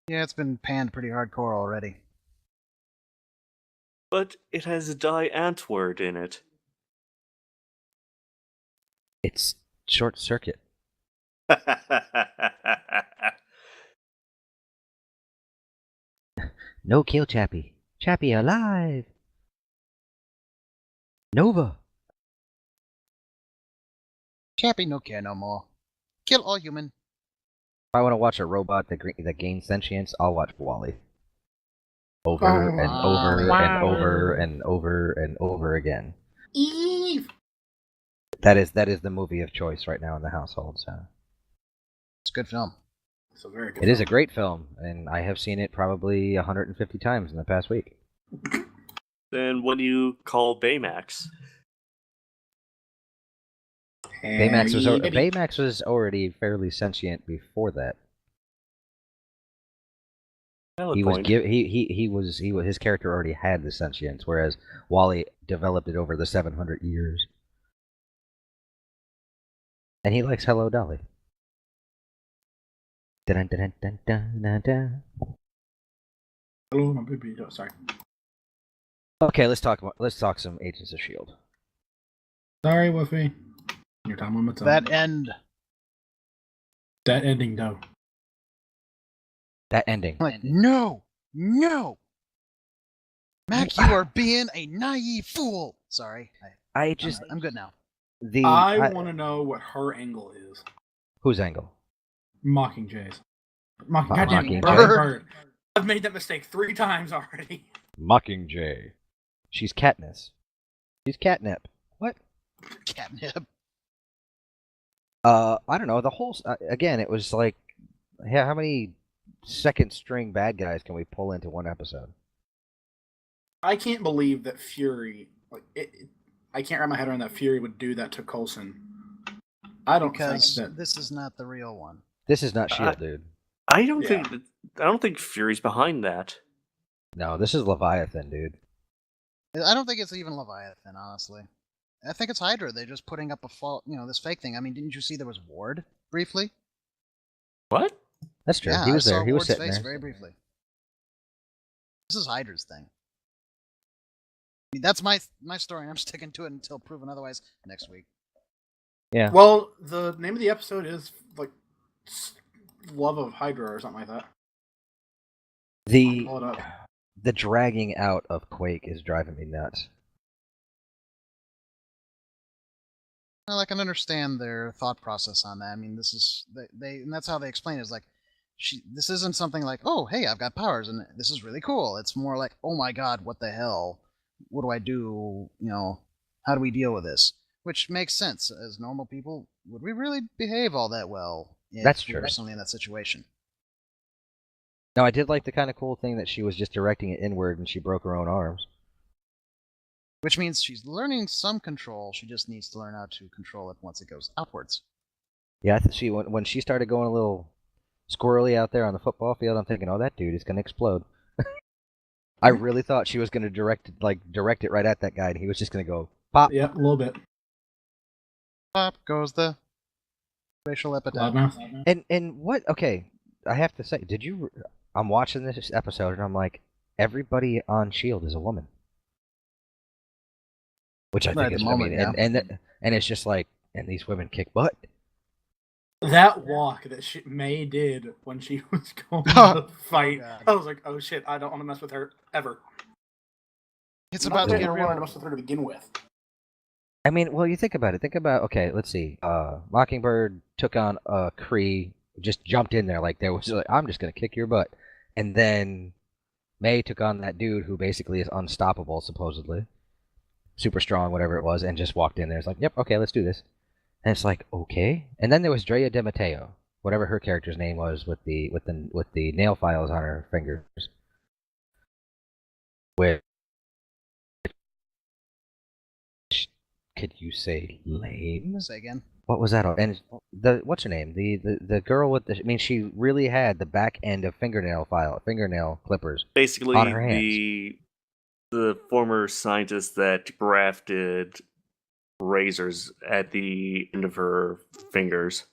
Yeah, it's been panned pretty hardcore already. But it has a die ant word in it. It's Short Circuit. No kill Chappie. Chappie alive. Nova. Chappie no care no more. Kill all human. If I want to watch a robot that gains sentience, I'll watch Wally. Over and over and over and over and over again. Eve. That is the movie of choice right now in the household. So It's a good film. It's a very good. it is a great film, and I have seen it probably 150 times in the past week. Then what do you call Baymax? Baymax was already fairly sentient before that. Valid He was point. his character already had the sentience, whereas Wally developed it over the 700 years. And he likes Hello Dolly. Dun, dun, dun, dun, dun, dun. Hello, my baby. Oh, sorry. Okay, let's talk some Agents of Shield. Sorry, Wuffy. Your time on my tongue. That end. That ending, though. That ending. I'm like, no! Mac, you are being a naive fool! Sorry. I just I'm good now. I want to know what her angle is. Whose angle? Mockingjays. Mockingbird. Goddamn Mockingbird. I've made that mistake 3 times already. Mockingjay. She's Katniss. She's catnip. What? Catnip. I don't know. The whole again, it was like, yeah, how many second string bad guys can we pull into one episode? I can't believe that Fury, I can't wrap my head around that Fury would do that to Coulson. I don't Because think that this is not the real one. This is not Shield, dude. I don't think Fury's behind that. No, this is Leviathan, dude. I don't think it's even Leviathan, honestly. I think it's Hydra. They're just putting up this fake thing. I mean, didn't you see there was Ward briefly? What? That's true. Yeah, He was I there. saw He was Ward's sitting face there. very briefly. This is Hydra's thing. I mean, that's my story, and I'm sticking to it until proven otherwise next week. Yeah. Well, the name of the episode is like Love of Hydra or something like that. The Pull it up. the dragging out of Quake is driving me nuts. Well, I can understand their thought process on that. I mean, this is and that's how they explain it. Is like, this isn't something like, oh, hey, I've got powers and this is really cool. It's more like, oh my god, what the hell? What do I do? How do we deal with this? Which makes sense. As normal people, would we really behave all that well if That's we true. were suddenly in that situation? Now, I did like the kind of cool thing that she was just directing it inward and she broke her own arms. Which means she's learning some control. She just needs to learn how to control it once it goes outwards. Yeah, when she started going a little squirrely out there on the football field, I'm thinking, oh, that dude is going to explode. I really thought she was going to direct it right at that guy, and he was just going to go pop. Yeah, a little bit. Pop goes the racial epithet. Loudmouth. And what? Okay, I have to say, I'm watching this episode, and I'm like, everybody on Shield is a woman, which I Right, think at is the moment, yeah. and it's just like, and these women kick butt. That walk that May did when she was going Oh, to fight, God. I was like, oh shit, I don't want to mess with her ever. It's Not about that to I get wanted real. to mess with her to begin with. I mean, well, you think about it. Think about, okay, let's see. Mockingbird took on Kree, just jumped in there like there was like, I'm just gonna kick your butt, and then May took on that dude who basically is unstoppable, supposedly, super strong, whatever it was, and just walked in there. It's like, yep, okay, let's do this. And it's like, okay. And then there was Drea de Matteo, whatever her character's name was, with the nail files on her fingers. Which, could you say lame? Say again. What was that? And what's her name? The girl with the. I mean, she really had the back end of fingernail clippers. Basically, On her hands. the former scientist that grafted razors at the end of her fingers.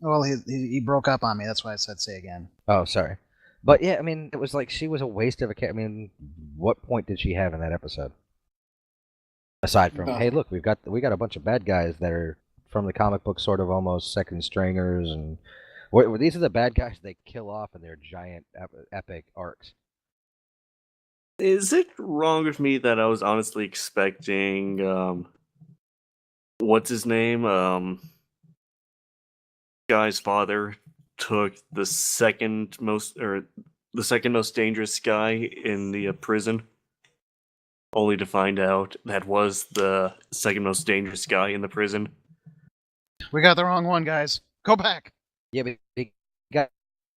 Well, he broke up on me. That's why I said say again. Oh, sorry. But yeah, I mean, it was like she was a waste of a character. I mean, what point did she have in that episode? Aside from, hey, look, we got a bunch of bad guys that are from the comic book, sort of almost second stringers, and these are the bad guys they kill off in their giant epic arcs. Is it wrong of me that I was honestly expecting what's his name? Guy's father took the second most dangerous guy in the prison, only to find out that was the second most dangerous guy in the prison. We got the wrong one, guys. Go back. Yeah, but he got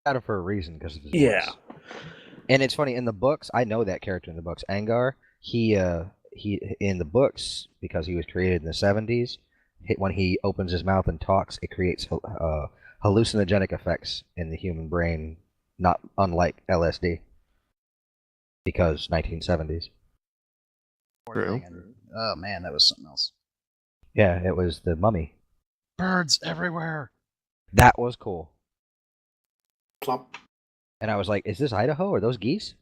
it for a reason because of his Yeah. voice. And it's funny, in the books, I know that character in the books, Angar. He in the books, because he was created in the 70s, when he opens his mouth and talks, it creates hallucinogenic effects in the human brain, not unlike LSD, because 1970s. True. Oh man, that was something else. Yeah, it was the Mummy. Birds everywhere. That was cool. Plop. And I was like, is this Idaho? Are those geese?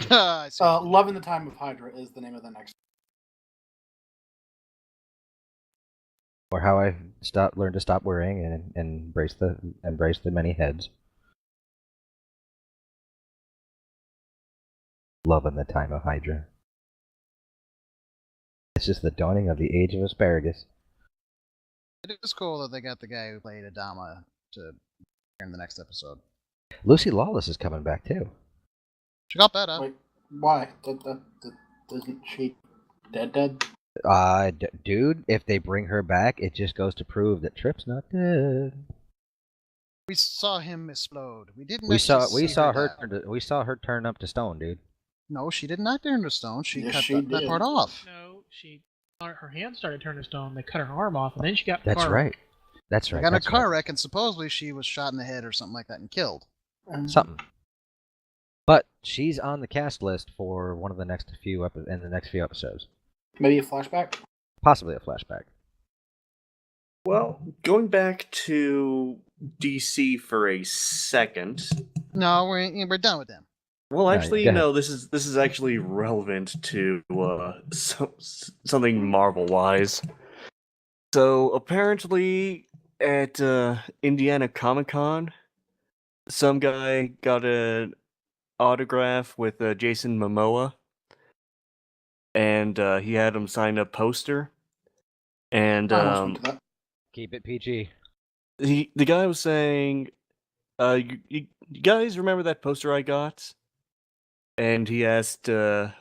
I see. Love in the Time of Hydra is the name of the next. Or how I learned to stop worrying and embrace the many heads. Love in the Time of Hydra. This is the dawning of the age of asparagus. It is cool that they got the guy who played Adama to in the next episode. Lucy Lawless is coming back too. She got better. Wait, why? Isn't she dead? Dude, if they bring her back, it just goes to prove that Trip's not dead. We saw him explode. We didn't. We saw actually see her. We saw her turn up to stone, dude. No, she did not turn to stone. She Yes, cut she that did. part off. No, her hand started turning to stone. They cut her arm off, and then she got. That's car right. That's right. They got in a that's car right. wreck, and supposedly she was shot in the head or something like that and killed. Something. But she's on the cast list for one of the next few episodes. Maybe a flashback? Possibly a flashback. Well, going back to DC for a second. No, we're done with them. Well, actually, go ahead. no. This is actually relevant to something Marvel-wise. So apparently, at Indiana Comic-Con, some guy got an autograph with Jason Momoa, and he had him sign a poster. And I almost went to that. Keep it PG. the guy was saying, you guys remember that poster I got? And he asked Jason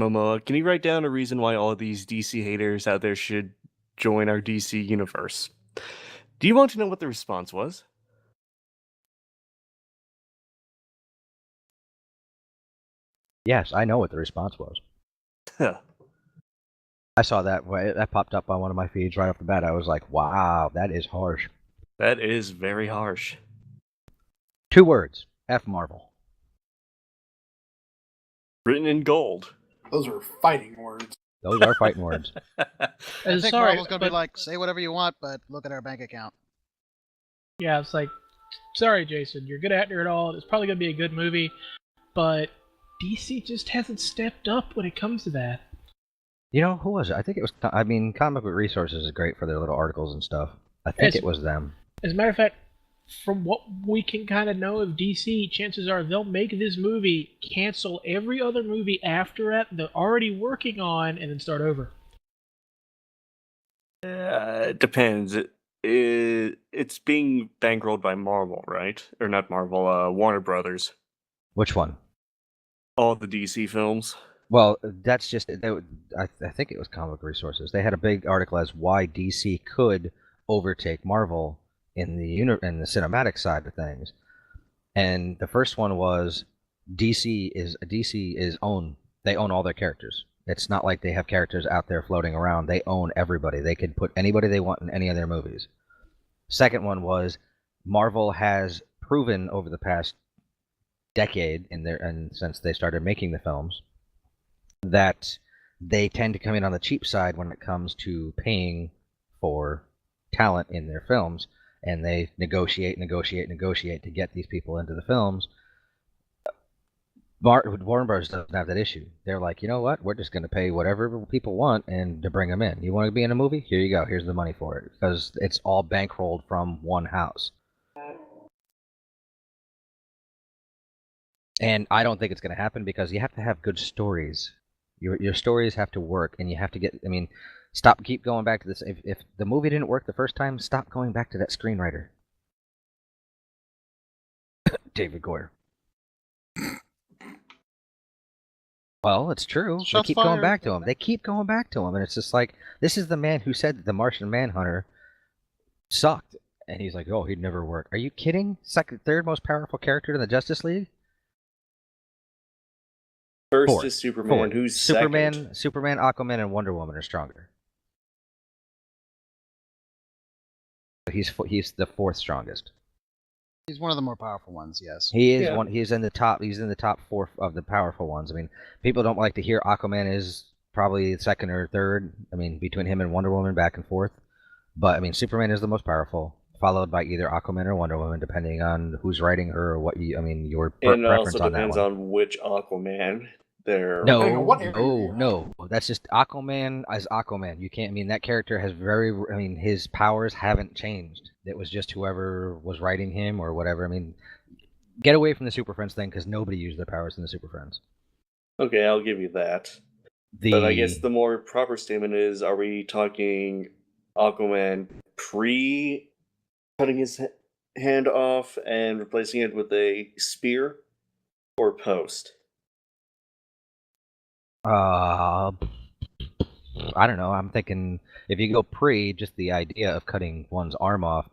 Momoa, can you write down a reason why all of these DC haters out there should join our DC universe? Do you want to know what the response was? Yes, I know what the response was. I saw that. That popped up on one of my feeds right off the bat. I was like, wow, that is harsh. That is very harsh. 2 words. F Marvel. Written in gold. Those are fighting words. Those are fighting words. I think Sorry, Marvel's gonna be but- like, say whatever you want, but look at our bank account. Yeah, it's like, sorry, Jason, you're a good actor and all. It's probably gonna be a good movie, but DC just hasn't stepped up when it comes to that. You know, who was it? I think it was... I mean, Comic Book Resources is great for their little articles and stuff. I think it was them. As a matter of fact, from what we can kind of know of DC, chances are they'll make this movie, cancel every other movie after it they're already working on, and then start over. It depends. It's being bankrolled by Marvel, right? Or not Marvel, Warner Brothers. Which one? All the DC films. Well, that's just... I think it was Comic Book Resources. They had a big article as why DC could overtake Marvel in the cinematic side of things. And the first one was DC is own. They own all their characters. It's not like they have characters out there floating around. They own everybody. They can put anybody they want in any of their movies. Second one was Marvel has proven over the past decade and since they started making the films that they tend to come in on the cheap side when it comes to paying for talent in their films, and they negotiate to get these people into the films. Warner Bros. Doesn't have that issue. They're like, you know what? We're just going to pay whatever people want and to bring them in. You want to be in a movie? Here you go. Here's the money for it. Because it's all bankrolled from one house. And I don't think it's going to happen because you have to have good stories. Your stories have to work, and you have to get... I mean, keep going back to this. If the movie didn't work the first time, stop going back to that screenwriter. David Goyer. Well, it's true. Shots They keep going fired. back to him. They keep going back to him, and it's just like, this is the man who said that the Martian Manhunter sucked, and he's like, oh, he'd never work. Are you kidding? Third most powerful character in the Justice League? First Fourth. is Superman. Fourth. Who's Superman, second? Superman, Aquaman, and Wonder Woman are stronger. He's the 4th strongest. He's one of the more powerful ones, yes. He is Yeah. one. He's in the top 4 of the powerful ones. I mean, people don't like to hear Aquaman is probably 2nd or 3rd. I mean, between him and Wonder Woman, back and forth. But I mean, Superman is the most powerful, followed by either Aquaman or Wonder Woman, depending on who's writing her or what you. I mean, your And it preference also on that depends one. on which Aquaman they're... No, Depending on what area no, you're at. no. That's just Aquaman as Aquaman. You can't. I mean, that character has I mean, his powers haven't changed. It was just whoever was writing him or whatever. I mean, get away from the Super Friends thing because nobody used their powers in the Super Friends. Okay, I'll give you that. But I guess the more proper statement is, are we talking Aquaman pre-cutting his hand off and replacing it with a spear, or post? I don't know. I'm thinking if you go pre, just the idea of cutting one's arm off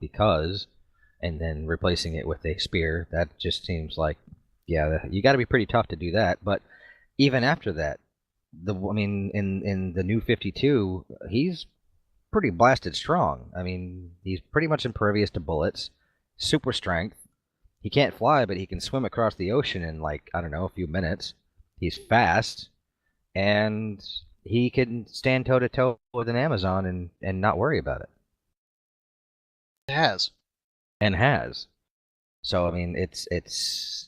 and then replacing it with a spear, that just seems like, yeah, you got to be pretty tough to do that. But even after that, in the New 52, he's pretty blasted strong. I mean, he's pretty much impervious to bullets, super strength. He can't fly, but he can swim across the ocean in, like, I don't know, a few minutes. He's fast, and he can stand toe to toe with an Amazon and not worry about it. It has. And has. So I mean,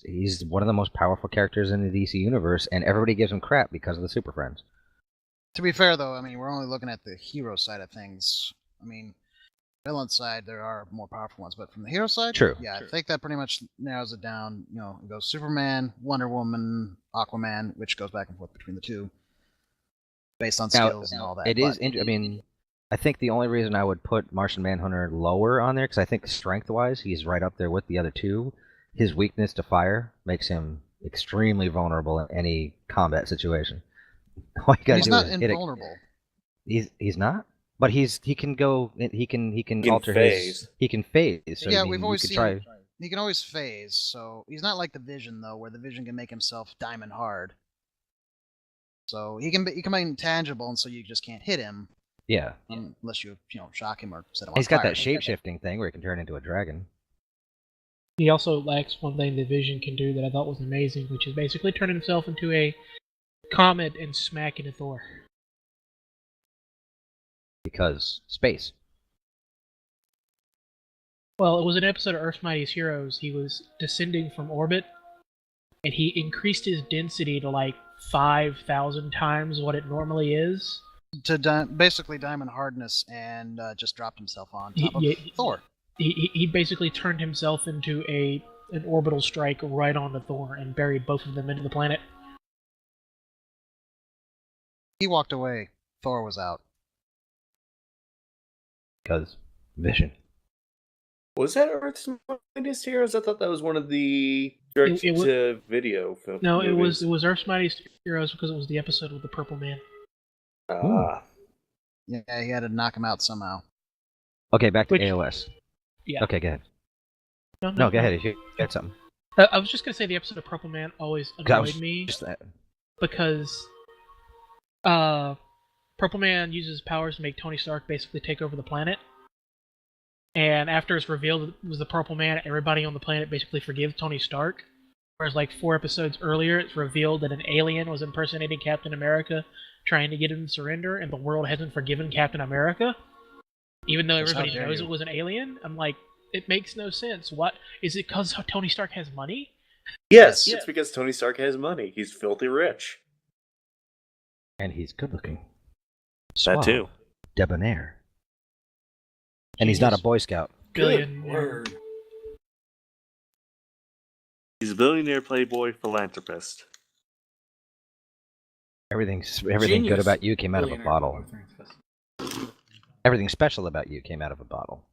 he's one of the most powerful characters in the DC universe, and everybody gives him crap because of the Super Friends. To be fair, though, I mean, we're only looking at the hero side of things. I mean, villain side, there are more powerful ones, but from the hero side, True. Yeah, I think that pretty much narrows it down. You know, it goes Superman, Wonder Woman, Aquaman, which goes back and forth between the two, based on skills and all that. It is. I mean, I think the only reason I would put Martian Manhunter lower on there, because I think strength-wise, he's right up there with the other two. His weakness to fire makes him extremely vulnerable in any combat situation. All you gotta He's do not is invulnerable. He's not, but he can go. He can alter phase. He can phase. So Yeah, I mean, we've always you could seen. try. He can always phase, so he's not like the Vision though, where the Vision can make himself diamond hard. So he can become intangible, and so you just can't hit him Yeah, unless you shock him or set him on he's got fire. that shape-shifting thing where he can turn into a dragon. He also lacks one thing the Vision can do that I thought was amazing, which is basically turn himself into a comet and smack into Thor. Because space. Well, it was an episode of Earth's Mightiest Heroes. He was descending from orbit, and he increased his density to like 5,000 times what it normally is. To basically diamond hardness, and just dropped himself on top of Thor. He basically turned himself into an orbital strike right onto Thor and buried both of them into the planet. He walked away. Thor was out. Because Vision. Was that Earth's Mightiest Heroes? I thought that was one of the direct-to-video films. No, it was Earth's Mightiest Heroes because it was the episode with the Purple Man. Yeah, he had to knock him out somehow. Okay, back to AOS. Yeah. Okay, go ahead. No, go ahead. If you had something. I was just gonna say the episode of Purple Man always annoyed me because Purple Man uses powers to make Tony Stark basically take over the planet. And after it's revealed it was the Purple Man, everybody on the planet basically forgives Tony Stark. Whereas like 4 episodes earlier, it's revealed that an alien was impersonating Captain America, trying to get him to surrender, and the world hasn't forgiven Captain America. Even though everybody knows it was an alien. I'm like, it makes no sense. What? Is it because Tony Stark has money? Yes, it's because Tony Stark has money. He's filthy rich. And he's good looking. That too. Debonair. And he's not a Boy Scout. Good word. He's a billionaire, playboy, philanthropist. Everything Genius. good about you came out of a Billionaire. bottle. Everything special about you came out of a bottle.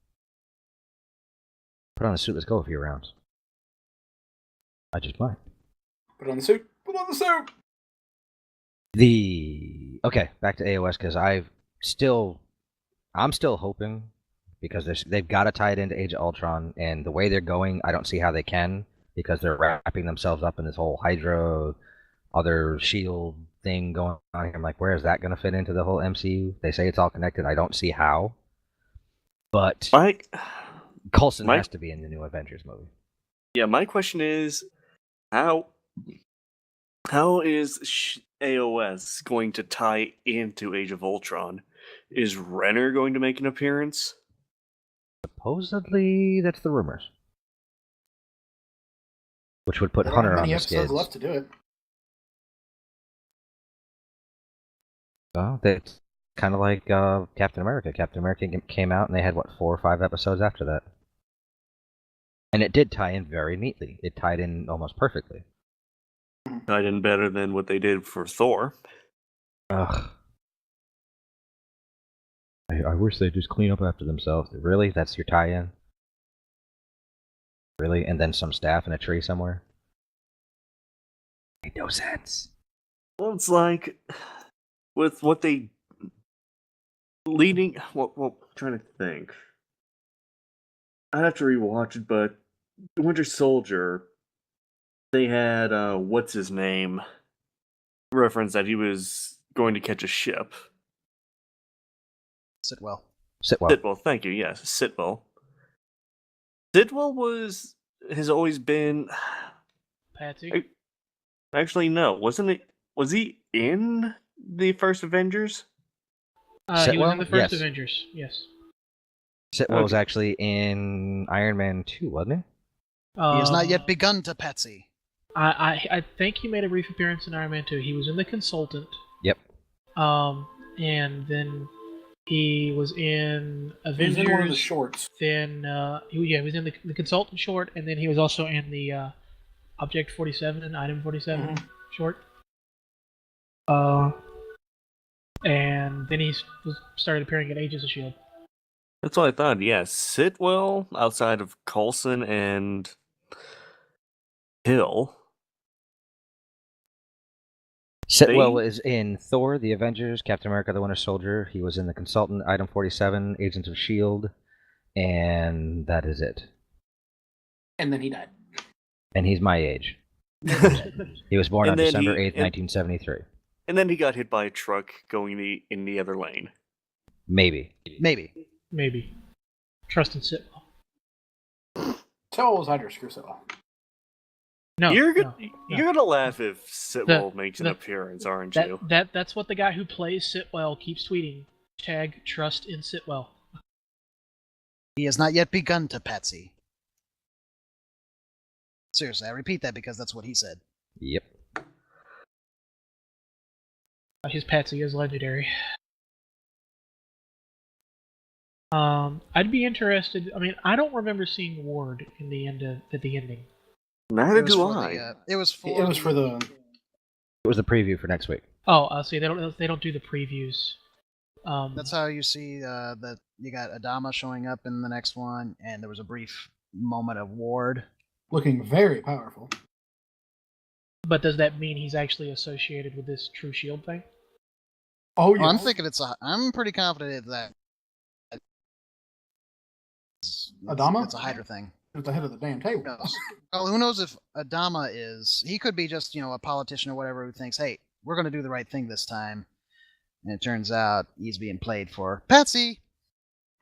Put on a suit, let's go a few rounds. I just might. Put on the suit. Put on the suit. Okay, back to AOS, because I'm still hoping, because they've got to tie it into Age of Ultron, and the way they're going, I don't see how they can, because they're wrapping themselves up in this whole Hydra, other SHIELD thing going on here. I'm like, where is that going to fit into the whole MCU? They say it's all connected. I don't see how. But Coulson has to be in the new Avengers movie. Yeah, my question is, how is AOS going to tie into Age of Ultron? Is Renner going to make an appearance? Supposedly, that's the rumors. Which would put Hunter on the skids. Left to do it. Well, that's kind of like Captain America. Captain America came out, and they had, 4 or 5 episodes after that. And it did tie in very neatly. It tied in almost perfectly. Tied in better than what they did for Thor. Ugh. I wish they'd just clean up after themselves. Really? That's your tie-in? Really? And then some staff in a tree somewhere? Made no sense. Well, it's like with what they leading. Well, I'm trying to think. I'd have to rewatch it, but Winter Soldier, they had what's his name reference that he was going to catch a ship. Sitwell. Sitwell. Sitwell, thank you. Yes, Sitwell. Sitwell has always been. Patsy. Actually, no, wasn't it? Was he in the first Avengers? He was Sitwell? in the first Yes. Avengers. Yes. Sitwell was Okay. actually in Iron Man 2, wasn't he? He has not yet begun to Patsy. I think he made a brief appearance in Iron Man 2. He was in The Consultant. Yep. And then he was in He Avengers. was in one of the shorts. Then he was in the Consultant short, and then he was also in the Object 47 and Item 47 short. And then he started appearing in Agents of S.H.I.E.L.D. That's what I thought. Yes, Sitwell outside of Coulson and Hill. Sitwell They- was in Thor, The Avengers, Captain America, The Winter Soldier. He was in The Consultant, Item 47, Agents of S.H.I.E.L.D., and that is it. And then he died. And he's my age. He was born And on then December he- 8th, 1973. And then he got hit by a truck going in the other lane. Maybe. Maybe. Trust in Sitwell. Tell was Hydra screw Sitwell. No, you're no, you're gonna laugh if Sitwell makes an the- appearance, aren't you? That's what the guy who plays Sitwell keeps tweeting. Tag trust in Sitwell. He has not yet begun to Patsy. Seriously, I repeat that because that's what he said. Yep. His Patsy is legendary. I'd be interested. I mean, I don't remember seeing Ward in the at the ending. Neither It was do for I. it was for. It was for the. It was the preview for next week. Oh, see, they don't do the previews. That's how you see that you got Adama showing up in the next one, and there was a brief moment of Ward. Looking very powerful. But does that mean he's actually associated with this True Shield thing? Oh, yeah. I'm thinking I'm pretty confident that Adama? It's a Hydra thing. At the head of the damn table. Who knows? Well, who knows if Adama is? He could be just a politician or whatever who thinks, hey, we're going to do the right thing this time, and it turns out he's being played for Patsy.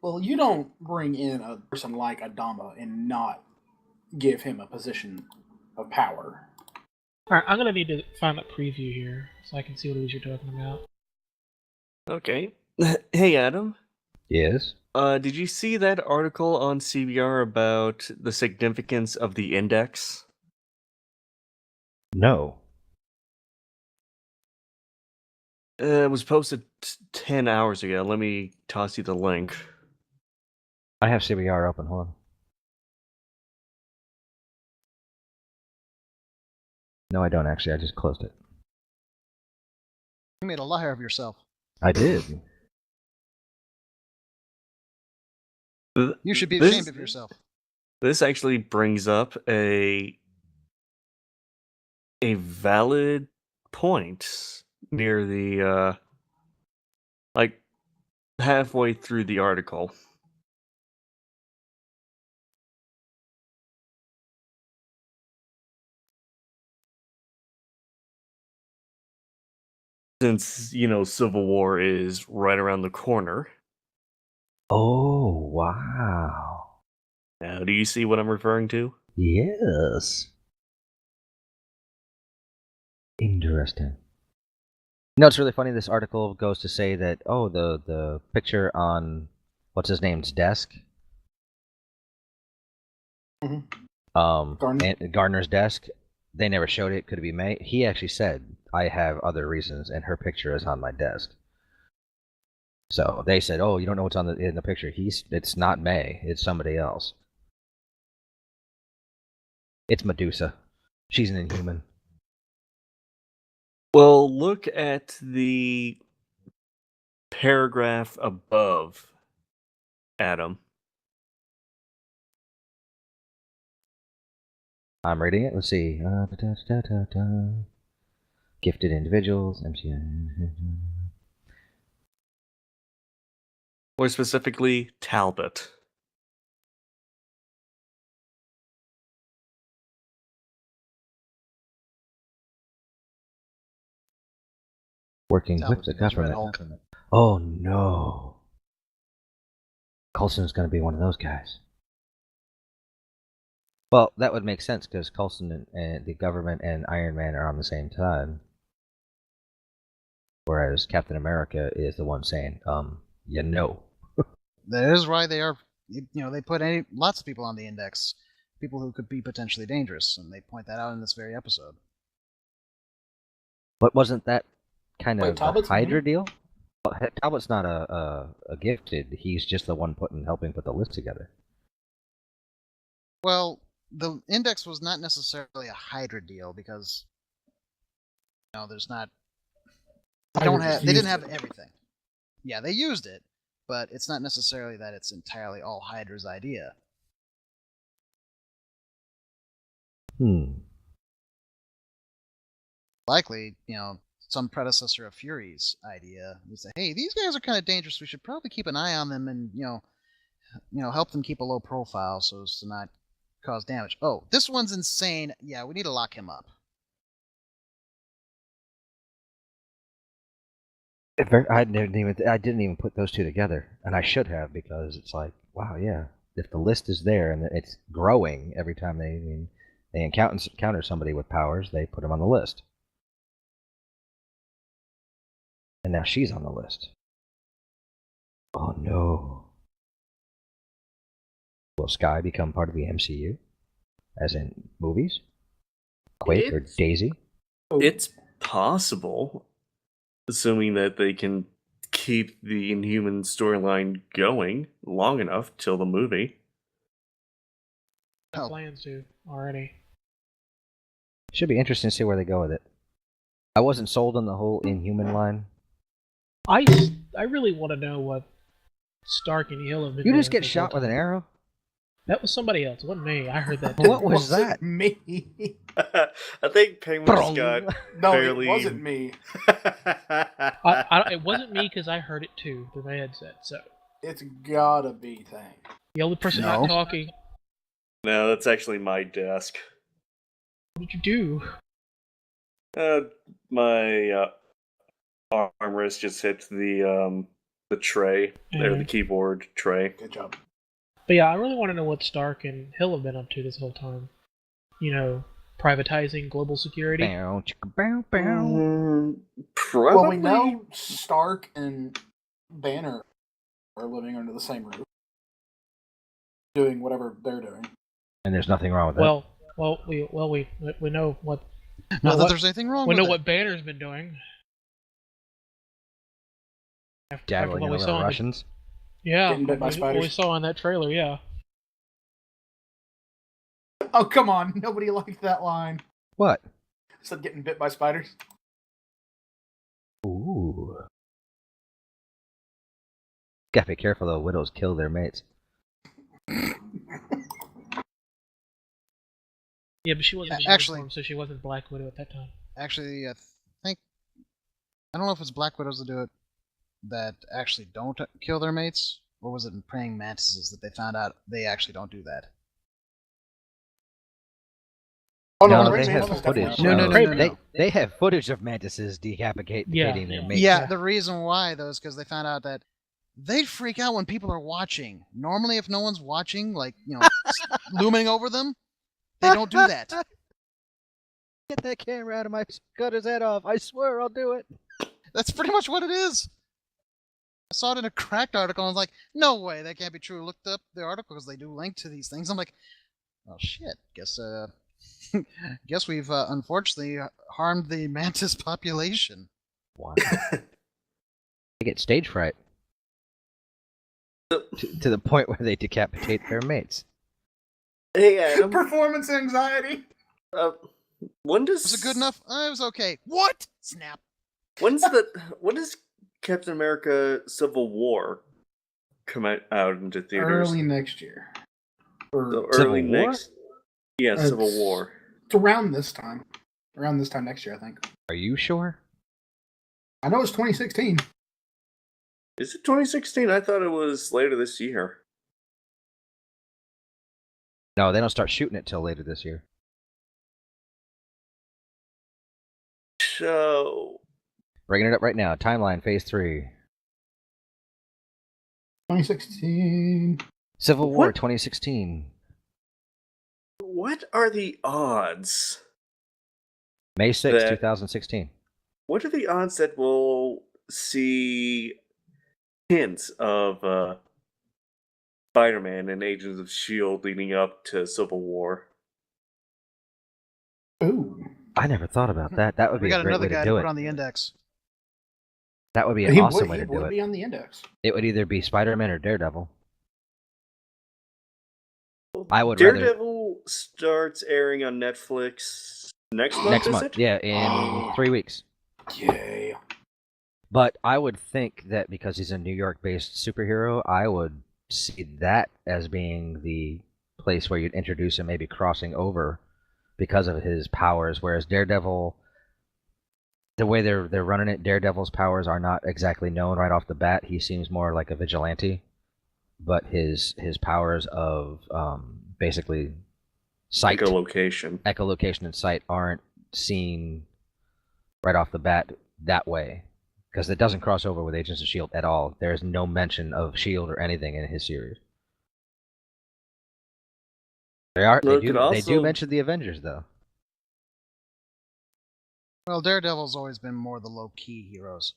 Well, you don't bring in a person like Adama and not give him a position of power. Alright, I'm gonna need to find that preview here so I can see what it is you're talking about. Okay. Hey, Adam. Yes. Did you see that article on CBR about the significance of the index? No. It was posted 10 hours ago. Let me toss you the link. I have CBR open. Hold on. No, I don't actually. I just closed it. You made a liar of yourself. I did. You should be This- ashamed of yourself. This actually brings up a valid point near the like halfway through the article. Since, Civil War is right around the corner. Oh, wow. Now, do you see what I'm referring to? Yes. Interesting. It's really funny. This article goes to say that, the picture on what's his name's desk, Mhm. Gardner. Gardner's desk, they never showed it. Could it be May? He actually said, I have other reasons, and her picture is on my desk. So they said, oh, you don't know what's in the picture. It's not May. It's somebody else. It's Medusa. She's an Inhuman. Well, look at the paragraph above, Adam. I'm reading it. Let's see. Gifted individuals. More specifically, Talbot. Working That with was the Red government. Hulk. Oh no. Coulson's going to be one of those guys. Well, that would make sense because Coulson and the government and Iron Man are on the same time. Whereas Captain America is the one saying, you know. That is why they are. They put lots of people on the index, people who could be potentially dangerous, and they point that out in this very episode. But wasn't that kind Wait, of Talbot's the Hydra one? deal? Well, Talbot's not a gifted. He's just the one helping put the list together. Well, the index was not necessarily a Hydra deal because there's not. They didn't have everything. Yeah, they used it, but it's not necessarily that it's entirely all Hydra's idea. Likely, some predecessor of Fury's idea was that, hey, these guys are kind of dangerous. We should probably keep an eye on them and help them keep a low profile so as to not cause damage. Oh, this one's insane. Yeah, we need to lock him up. I didn't even put those two together, and I should have, because it's like, wow, yeah. If the list is there and it's growing every time they encounter somebody with powers, they put them on the list. And now she's on the list. Oh no. Will Skye become part of the MCU? As in movies? Quake or Daisy? It's possible, assuming that they can keep the Inhuman storyline going long enough till the movie. Oh. Plans to already. Should be interesting to see where they go with it. I wasn't sold on the whole Inhuman line. I really want to know what Stark and Hill have been You doing just get this shot whole with an time. arrow? That was somebody else. It wasn't me. I heard that. What was Wasn't that? Me. I think Penguin just got No, barely... it wasn't me. It wasn't me because I heard it too through my headset. So It's gotta be thing. the only person No. not talking. No, that's actually my desk. What did you do? My armrest just hit the tray, or the keyboard tray. Good job. But yeah, I really want to know what Stark and Hill have been up to this whole time. Privatizing global security. Bow, chicka, bow, bow. Probably. Well, we know Stark and Banner are living under the same roof, doing whatever they're doing. And there's nothing wrong with that. We know what. Not that there's anything wrong We with know it. what Banner's been doing. After Dabbling what in we the saw in Russians. Getting bit by what we spiders. saw in that trailer, yeah. Oh, come on. Nobody liked that line. What? Said getting bit by spiders. Ooh. Gotta be careful though, widows kill their mates. Yeah, but she wasn't in Actually- uniform, so she wasn't Black Widow at that time. Actually, I don't know if it's Black Widows that do it that actually don't kill their mates, or was it in Praying Mantises that they found out they actually don't do that? Oh, No, Praying they have Mantis footage. definitely- No. They have footage of mantises decapitating Yeah. their mates. Yeah, the reason why though is because they found out that they freak out when people are watching. Normally, if no one's watching, like looming over them, they don't do that. Get that camera out of my... Cut his head off. I swear I'll do it. That's pretty much what it is. I saw it in a Cracked article and I was like, no way, that can't be true. I looked up the article because they do link to these things. I'm like, oh shit, guess we've unfortunately harmed the mantis population. Wow. They get stage fright. To the point where they decapitate their mates. Hey, Adam. Performance anxiety. When does Was it good enough? It was okay. What? Snap. when does Captain America Civil War come out into theaters? Early next year. Or So Civil early War? next. Yeah, Civil It's- War. it's around this time. Around this time next year, I think. Are you sure? I know it's 2016. Is it 2016? I thought it was later this year. No, they don't start shooting it till later this year. So Bringing it up right now. Timeline, Phase 3. 2016. Civil War, What? 2016. what are the odds? May 6th, That- 2016. What are the odds that we'll see hints of Spider-Man and Agents of S.H.I.E.L.D. leading up to Civil War? Ooh. I never thought about that. That would We be a got great another way to guy to do put it. on the index. That would be an He awesome would, way he to do would it. be on the index. It would either be Spider-Man or Daredevil. I would rather Daredevil starts airing on Netflix next month, next is month. it? Yeah, in 3 weeks. Yay. But I would think that because he's a New York-based superhero, I would see that as being the place where you'd introduce him, maybe crossing over because of his powers. Whereas Daredevil, the way they're running it, Daredevil's powers are not exactly known right off the bat. He seems more like a vigilante, but his powers of basically sight, Echolocation. echolocation, and sight aren't seen right off the bat that way. Because it doesn't cross over with Agents of S.H.I.E.L.D. at all. There is no mention of S.H.I.E.L.D. or anything in his series. They No, it do could they do also- mention the Avengers though. Well, Daredevil's always been more the low-key heroes.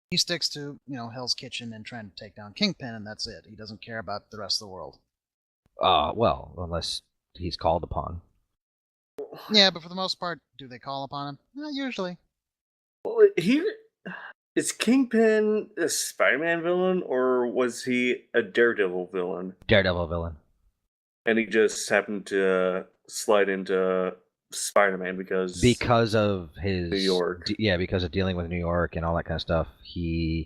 He sticks to, Hell's Kitchen and trying to take down Kingpin, and that's it. He doesn't care about the rest of the world. Well, unless he's called upon. Yeah, but for the most part, do they call upon him? Not usually. Well, is Kingpin a Spider-Man villain, or was he a Daredevil villain? Daredevil villain. And he just happened to slide into Spider-Man Because of his New York. Because of dealing with New York and all that kind of stuff. He's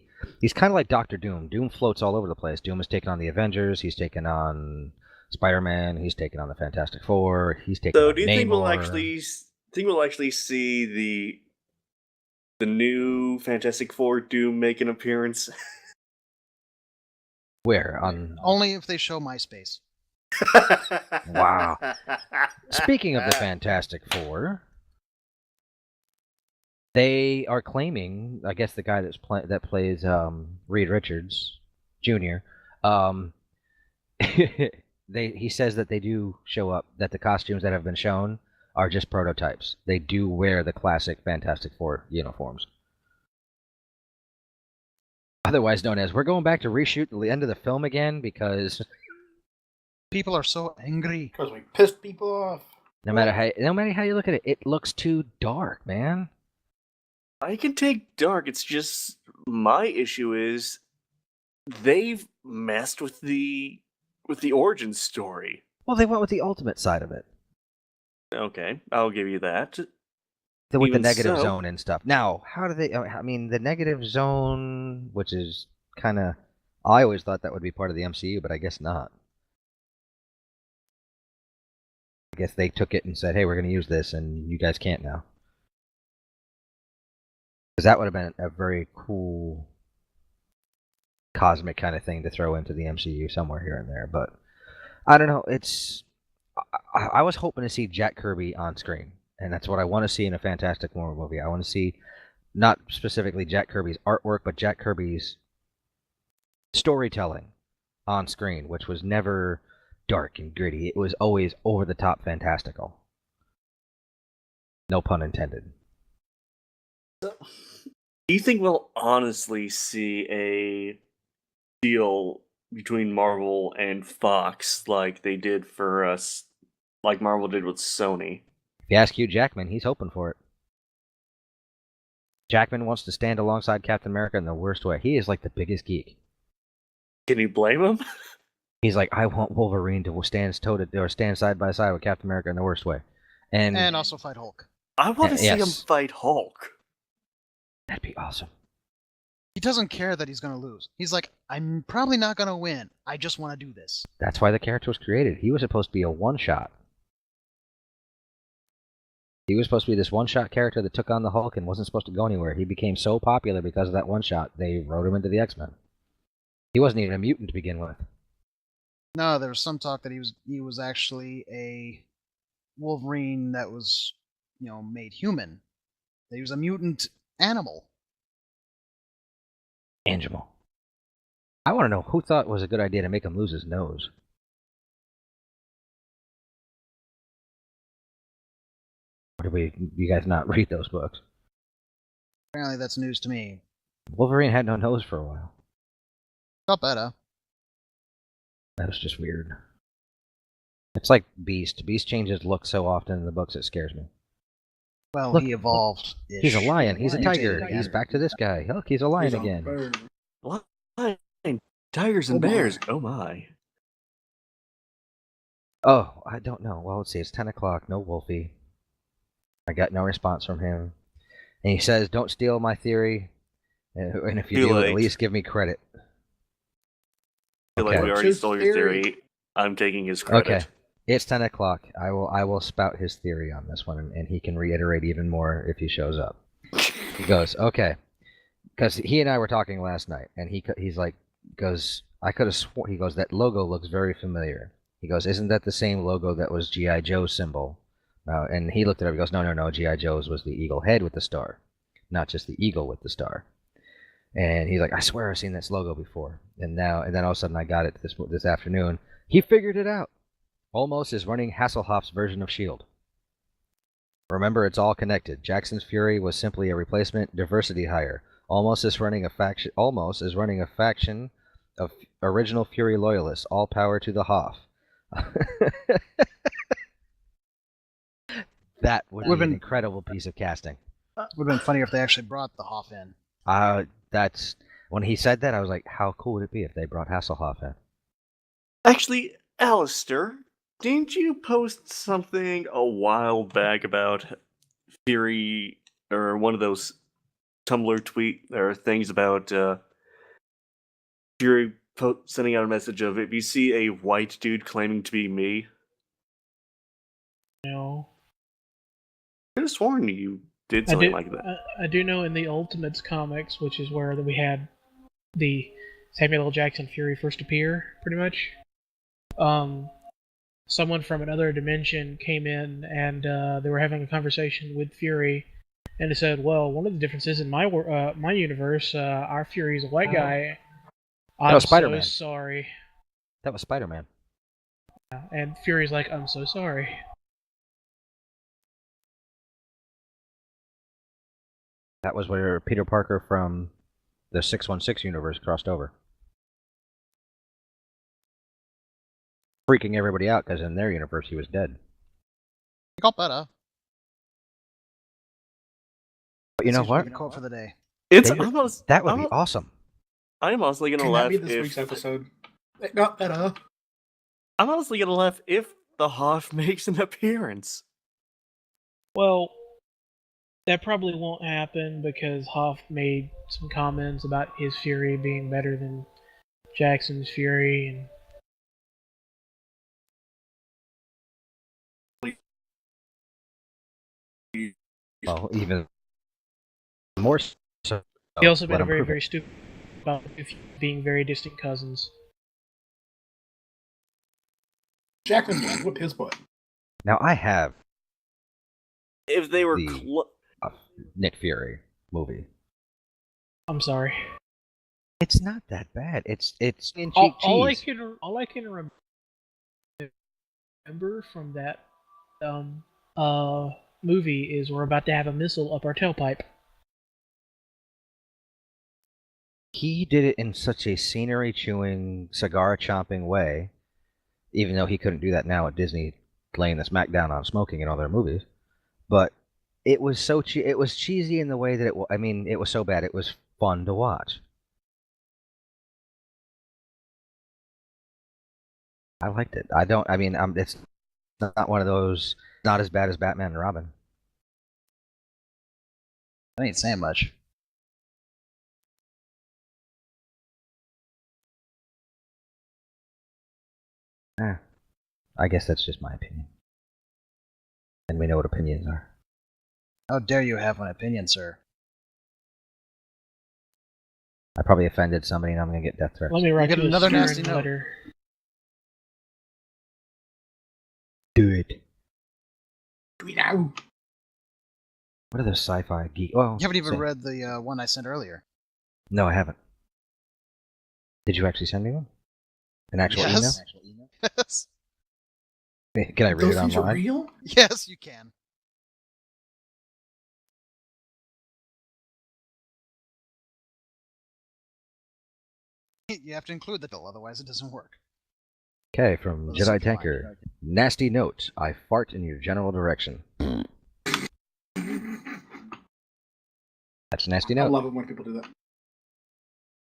kind of like Doctor Doom. Doom floats all over the place. Doom has taken on the Avengers. He's taken on Spider-Man. He's taken on the Fantastic Four. He's taken So on do you Namor. think we'll actually see the new Fantastic Four Doom make an appearance? Where on? Only if they show MySpace. Wow. Speaking of the Fantastic Four, they are claiming, I guess the guy that plays Reed Richards Jr. He says that they do show up, that the costumes that have been shown are just prototypes. They do wear the classic Fantastic Four uniforms. Otherwise known as, we're going back to reshoot the end of the film again because People are so angry. Because we pissed people off. no matter how you look at it, it looks too dark, man. I can take dark. It's just my issue is they've messed with the origin story. Well, they went with the ultimate side of it. Okay, I'll give you that. With the Even negative so- zone and stuff. Now, how do they? I mean, the negative zone, which is kind of, I always thought that would be part of the MCU, but I guess not. I guess they took it and said, "Hey, we're going to use this, and you guys can't now." Because that would have been a very cool cosmic kind of thing to throw into the MCU somewhere here and there. But I don't know. I was hoping to see Jack Kirby on screen. And that's what I want to see in a Fantastic Four movie. I want to see not specifically Jack Kirby's artwork, but Jack Kirby's storytelling on screen, which was never dark and gritty. It was always over-the-top fantastical. No pun intended. Do you think we'll honestly see a deal between Marvel and Fox like they did for us, like Marvel did with Sony? If you ask Hugh Jackman, he's hoping for it. Jackman wants to stand alongside Captain America in the worst way. He is like the biggest geek. Can you blame him? He's like, I want Wolverine to stand side by side with Captain America in the worst way, And also fight Hulk. I want to see him yes. fight Hulk. That'd be awesome. He doesn't care that he's going to lose. He's like, I'm probably not going to win. I just want to do this. That's why the character was created. He was supposed to be a one-shot. He was supposed to be this one-shot character that took on the Hulk and wasn't supposed to go anywhere. He became so popular because of that one-shot, they wrote him into the X-Men. He wasn't even a mutant to begin with. No, there was some talk that he was actually a Wolverine that was, made human. That he was a mutant animal. Angelo. I want to know who thought it was a good idea to make him lose his nose. Or did you guys not read those books? Apparently that's news to me. Wolverine had no nose for a while. Got better. That was just weird. It's like Beast. Beast changes look so often in the books it scares me. Well, Look, he evolved. He's a lion. He's a tiger. He's back to this guy. Look, he's a lion again. Lion, tigers, and bears. Oh my. Oh, I don't know. Well, let's see. It's 10 o'clock. No Wolfie. I got no response from him. And he says, don't steal my theory. And if you Too do, late. at least give me credit. I feel like we already stole your theory. I'm taking his credit. Okay. It's 10 o'clock. I will spout his theory on this one, and he can reiterate even more if he shows up. He goes, okay. Because he and I were talking last night, and he's like, I could have sworn, he goes, that logo looks very familiar. He goes, isn't that the same logo that was G.I. Joe's symbol? And he looked it up, he goes, no, G.I. Joe's was the eagle head with the star, not just the eagle with the star. And he's like, I swear I've seen this logo before. And then all of a sudden I got it this afternoon. He figured it out. Almost is running Hasselhoff's version of S.H.I.E.L.D. Remember, it's all connected. Jackson's Fury was simply a replacement diversity hire. Almost is running a faction of original Fury loyalists. All power to the Hoff. That would be an incredible piece of casting. Would have been funnier if they actually brought the Hoff in. That's when he said that, I was like, how cool would it be if they brought Hasselhoff in? Actually, Alistair, didn't you post something a while back about Fury, or one of those Tumblr tweet or things about Fury sending out a message of, if you see a white dude claiming to be me? No. I could have sworn you did something like that. I do know in the Ultimates comics, which is where we had the Samuel L. Jackson Fury first appear, pretty much. Someone from another dimension came in and they were having a conversation with Fury, and it said, "Well, one of the differences in my universe, our Fury's a white guy." I'm Spider-Man. so sorry. That was Spider-Man. And Fury's like, "I'm so sorry." That was where Peter Parker from the 616 universe crossed over. Freaking everybody out because in their universe he was dead. It got better. But you know Seems to be what? the quote for the day. It's David, almost that would be awesome. I'm honestly gonna Can laugh that be this if week's episode? It got better. I'm honestly gonna laugh if the Hoff makes an appearance. Well, that probably won't happen because Hoff made some comments about his Fury being better than Jackson's Fury, and Well, even more so. he also made let a him very, prove it. very stupid about being very distant cousins. Jackman won. Whip his butt. Now I have If they were The- a Nick Fury movie. I'm sorry. It's not that bad. It's in All, cheap all I cheese. can remember from that movie is we're about to have a missile up our tailpipe. He did it in such a scenery chewing, cigar chomping way, even though he couldn't do that now at Disney, laying the smack down on smoking in all their movies. But it was so it was cheesy in the way that it was so bad it was fun to watch. I liked it. I mean, it's not one of those. Not as bad as Batman and Robin. I ain't saying much. I guess that's just my opinion. And we know what opinions are. How dare you have an opinion, sir? I probably offended somebody, and I'm gonna get death threats. Let me write get you another a nasty stern note. letter. Do it. Do we know? What are those sci-fi geek? Oh, You haven't even same. read the one I sent earlier. No, I haven't. Did you actually send me one? An actual Yes. Yes. email? Can I read Those it things are online? real? Yes, you can. You have to include the bill, otherwise it doesn't work. Okay, from Well, Jedi simple Tanker. Nasty note. I fart in your general direction. That's a nasty I note. love it when people do that.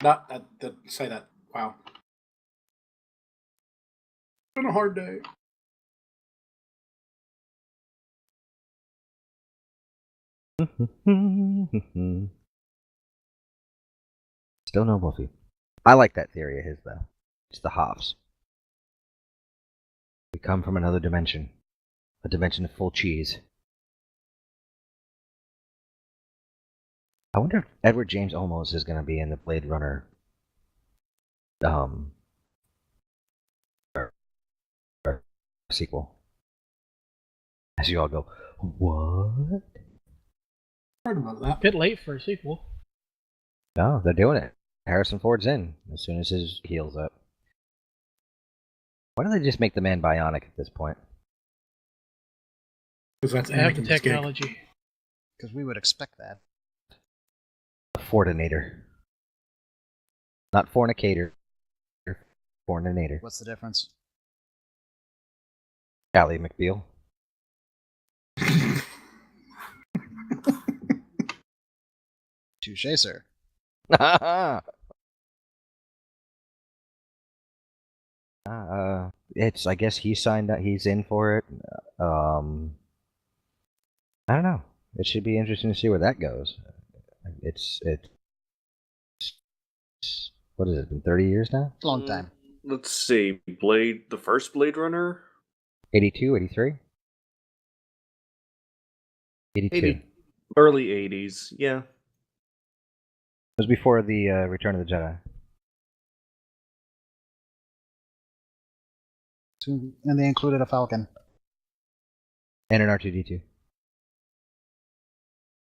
Not that say that. Wow. It's been a hard day. Still no Wolfie. I like that theory of his, though. It's the Hoffs. We come from another dimension. A dimension of full cheese. I wonder if Edward James Olmos is going to be in the Blade Runner sequel. As you all go, what? Heard about that. Bit late for a sequel. No, they're doing it. Harrison Ford's in as soon as his heals up. Why don't they just make the man bionic at this point? Because that's They have the Anakin's gig. technology. Because we would expect that. A Fordinator. Not fornicator. Forninator. What's the difference? Ally McBeal. Touche, sir. It's. I guess he signed up. He's in for it. I don't know. It should be interesting to see where that goes. It's. What has it been? 30 years now? Long time. Let's see. The first Blade Runner? 82, 83? 82. Early 80s, yeah. It was before the Return of the Jedi. And they included a Falcon. And an R2D2.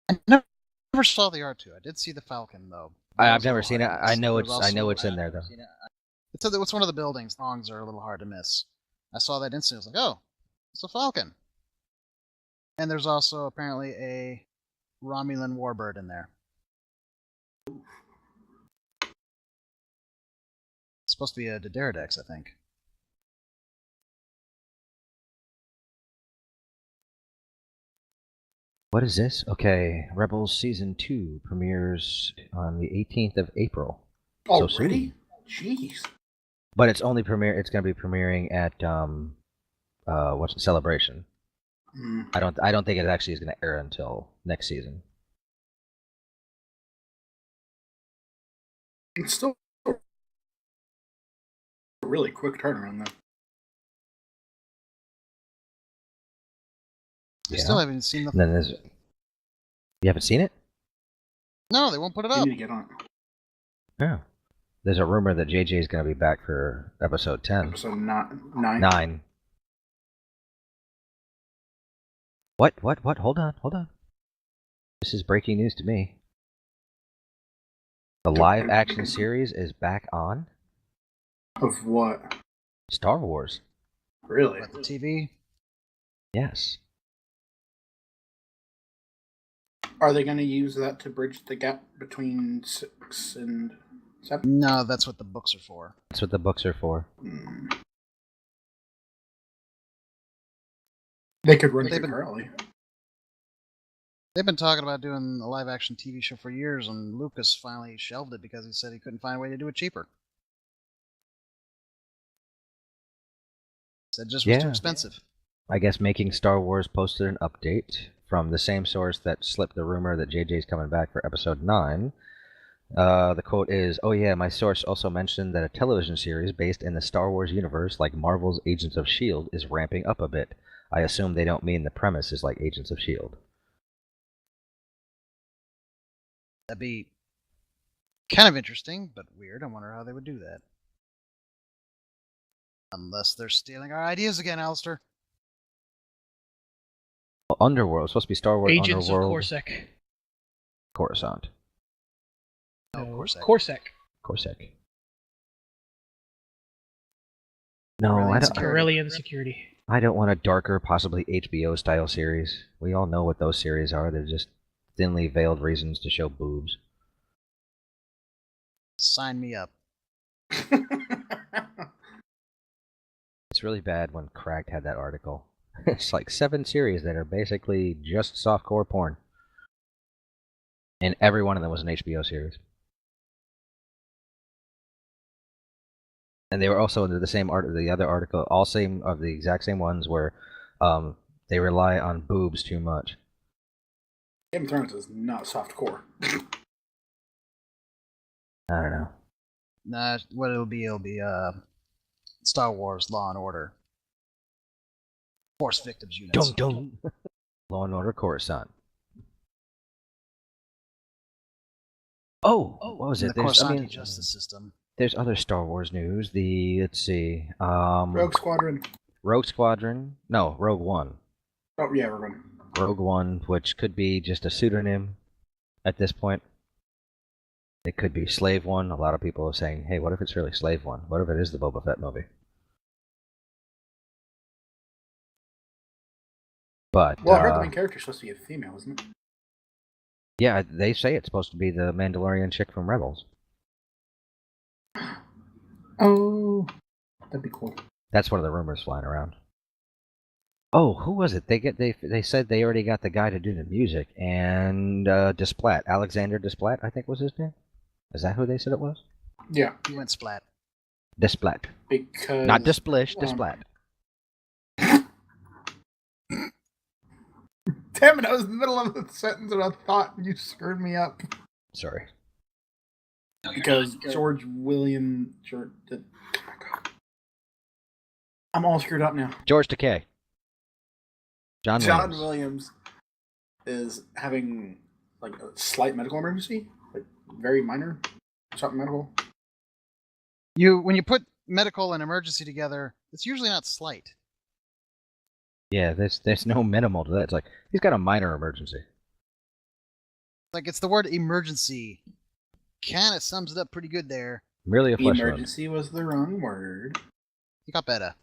I never saw the R2. I did see the Falcon, though. I've never seen it. I know There was it's. I know also- it's in there though. It's one of the buildings. Songs are a little hard to miss. I saw that instantly. I was like, oh, it's a Falcon. And there's also apparently a Romulan warbird in there. It's supposed to be a Dederadex, I think. What is this? Okay, Rebels Season 2 premieres on the 18th of April. So Already? soon. Jeez. But it's only it's going to be premiering at what's the Celebration. Mm. I don't think it actually is going to air until next season. It's still a really quick turnaround, though. I Yeah. still haven't seen the. And then there's. You haven't seen it? No, they won't put it You up. need to get on it. Yeah. There's a rumor that JJ is going to be back for episode 10. Episode 9. 9. What? Hold on. This is breaking news to me. The live action series is back on Of what? Star Wars. Really? What, the TV? Yes. Are they going to use that to bridge the gap between 6 and 7? No, that's what the books are for. That's what the books are for. Mm. They could run They've it been- concurrently. They've been talking about doing a live action TV show for years, and Lucas finally shelved it because he said he couldn't find a way to do it cheaper. Said just was too Yeah. expensive. I guess Making Star Wars posted an update from the same source that slipped the rumor that JJ's coming back for Episode 9. The quote is, "Oh yeah, my source also mentioned that a television series based in the Star Wars universe, like Marvel's Agents of S.H.I.E.L.D., is ramping up a bit. I assume they don't mean the premise is like Agents of S.H.I.E.L.D." That'd be kind of interesting, but weird. I wonder how they would do that. Unless they're stealing our ideas again, Alistair. Well, Underworld, it's supposed to be Star Wars Agents of Underworld. Corsac. Coruscant. No, No, Corsac. Corsac. No, Corellian I don't. Security. Corellian Security. I don't want a darker, possibly HBO-style series. We all know what those series are. They're just thinly veiled reasons to show boobs. Sign me up. It's really bad when Cracked had that article. It's like 7 series that are basically just softcore porn. And every one of them was an HBO series. And they were also under the same the other article, all same of the exact same ones where they rely on boobs too much. Game of Thrones is not softcore. I don't know. Nah, what it'll be Star Wars Law and Order. Force Victims Units. Dum dum. Law and Order Coruscant. Oh, what was And it? the Coruscanti justice system. There's other Star Wars news. Let's see. Rogue Squadron. Rogue Squadron. No, Rogue One. Oh, yeah, we're going. Rogue One, which could be just a pseudonym at this point. It could be Slave One. A lot of people are saying, hey, what if it's really Slave One? What if it is the Boba Fett movie? But, Well, I heard the main character is supposed to be a female, isn't it? yeah, they say it's supposed to be the Mandalorian chick from Rebels. Oh, that'd be cool. That's one of the rumors flying around. Oh, who was it? They said they already got the guy to do the music, and Desplat, Alexander Desplat, I think was his name. Is that who they said it was? Yeah, He went splat. Desplat, because not Desplish, Desplat. Damn it! I was in the middle of the sentence and I thought you screwed me up. Sorry. Because George William oh my god, I'm all screwed up now. George Takei. John John Williams. Williams is having like a slight medical emergency, like very minor, something medical. When you put medical and emergency together, it's usually not slight. Yeah, there's no minimal to that. It's like he's got a minor emergency. Like it's the word emergency. Kind of sums it up pretty good there. Merely a flesh wound. Emergency was the wrong word. You got better.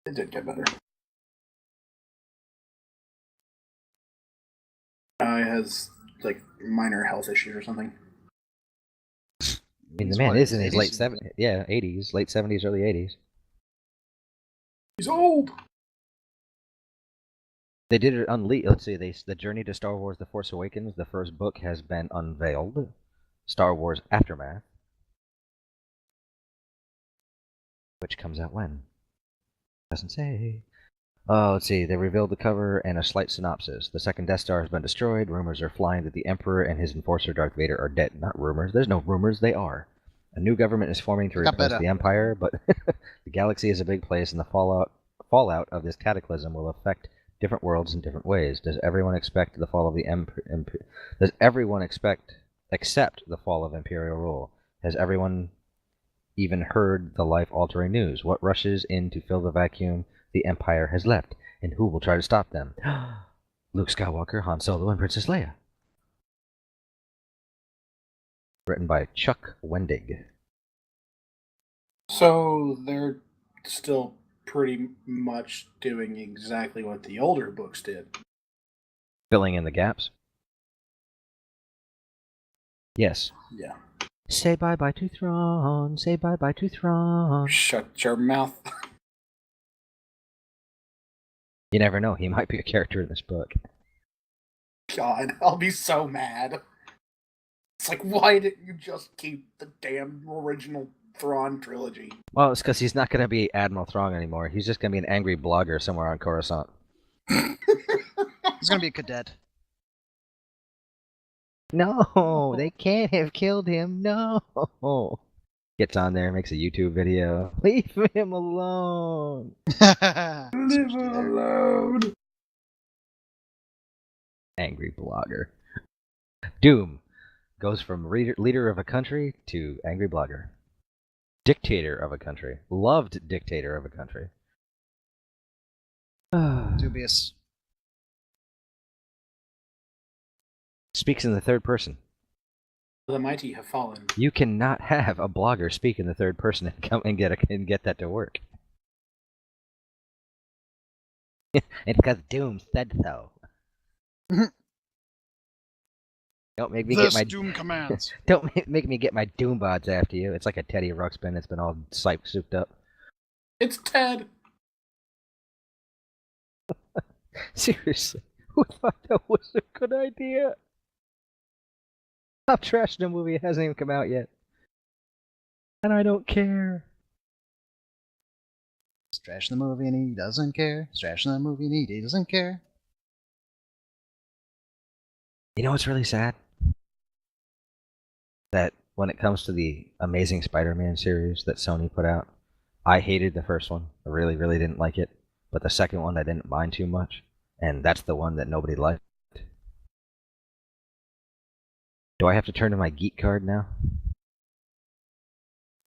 It did get better. Has like minor health issues or something. I mean, the man is in his late 70s. Yeah, 80s, late 70s, early 80s. He's old. They did it Let's see. The Journey to Star Wars: The Force Awakens. The first book has been unveiled. Star Wars Aftermath, which comes out when? Doesn't say. Let's see. They revealed the cover and a slight synopsis. The second Death Star has been destroyed. Rumors are flying that the Emperor and his enforcer Darth Vader are dead. Not rumors. There's no rumors. They are. A new government is forming to replace the Empire, but the galaxy is a big place, and the fallout of this cataclysm will affect different worlds in different ways. Does everyone expect the fall of the Does everyone accept the fall of Imperial rule? Has everyone even heard the life-altering news? What rushes in to fill the vacuum the Empire has left, and who will try to stop them? Luke Skywalker, Han Solo, and Princess Leia. Written by Chuck Wendig. So they're still pretty much doing exactly what the older books did. Filling in the gaps? Yes. Yeah. Say bye-bye to Thrawn, say bye-bye to Thrawn. Shut your mouth. You never know, he might be a character in this book. God, I'll be so mad. It's like, why didn't you just keep the damn original Thrawn trilogy. Well, it's because he's not going to be Admiral Thrawn anymore. He's just going to be an angry blogger somewhere on Coruscant. He's gonna be a cadet. No, they can't have killed him. No. Gets on there, makes a YouTube video. Leave him alone. Leave her alone. Angry blogger. Doom goes from leader of a country to angry blogger. Dictator of a country. Loved dictator of a country. Dubious. Speaks in the third person. The mighty have fallen. You cannot have a blogger speak in the third person and come and get that to work. It's because Doom said so. Don't make me This get my Doom commands. Don't make me get my Doom bots after you. It's like a Teddy Ruxpin that's been all souped up. It's Ted. Seriously, who thought that was a good idea? Stop trashing the movie. It hasn't even come out yet. And I don't care. He's trashing the movie and he doesn't care. He's trashing the movie and he doesn't care. You know what's really sad? That when it comes to the Amazing Spider-Man series that Sony put out, I hated the first one. I really, really didn't like it. But the second one I didn't mind too much. And that's the one that nobody liked. Do I have to turn to my geek card now?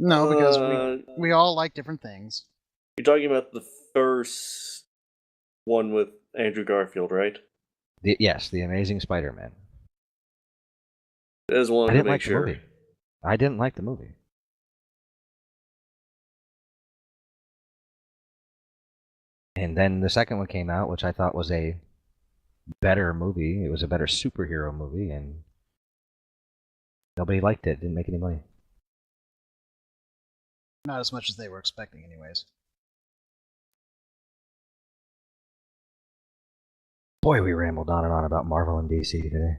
No, because we all like different things. You're talking about the first one with Andrew Garfield, right? Yes, the Amazing Spider-Man. I just wanted I to didn't make like sure. the movie. I didn't like the movie. And then the second one came out, which I thought was a better movie. It was a better superhero movie, and nobody liked it. Didn't make any money. Not as much as they were expecting, anyways. Boy, we rambled on and on about Marvel and DC today.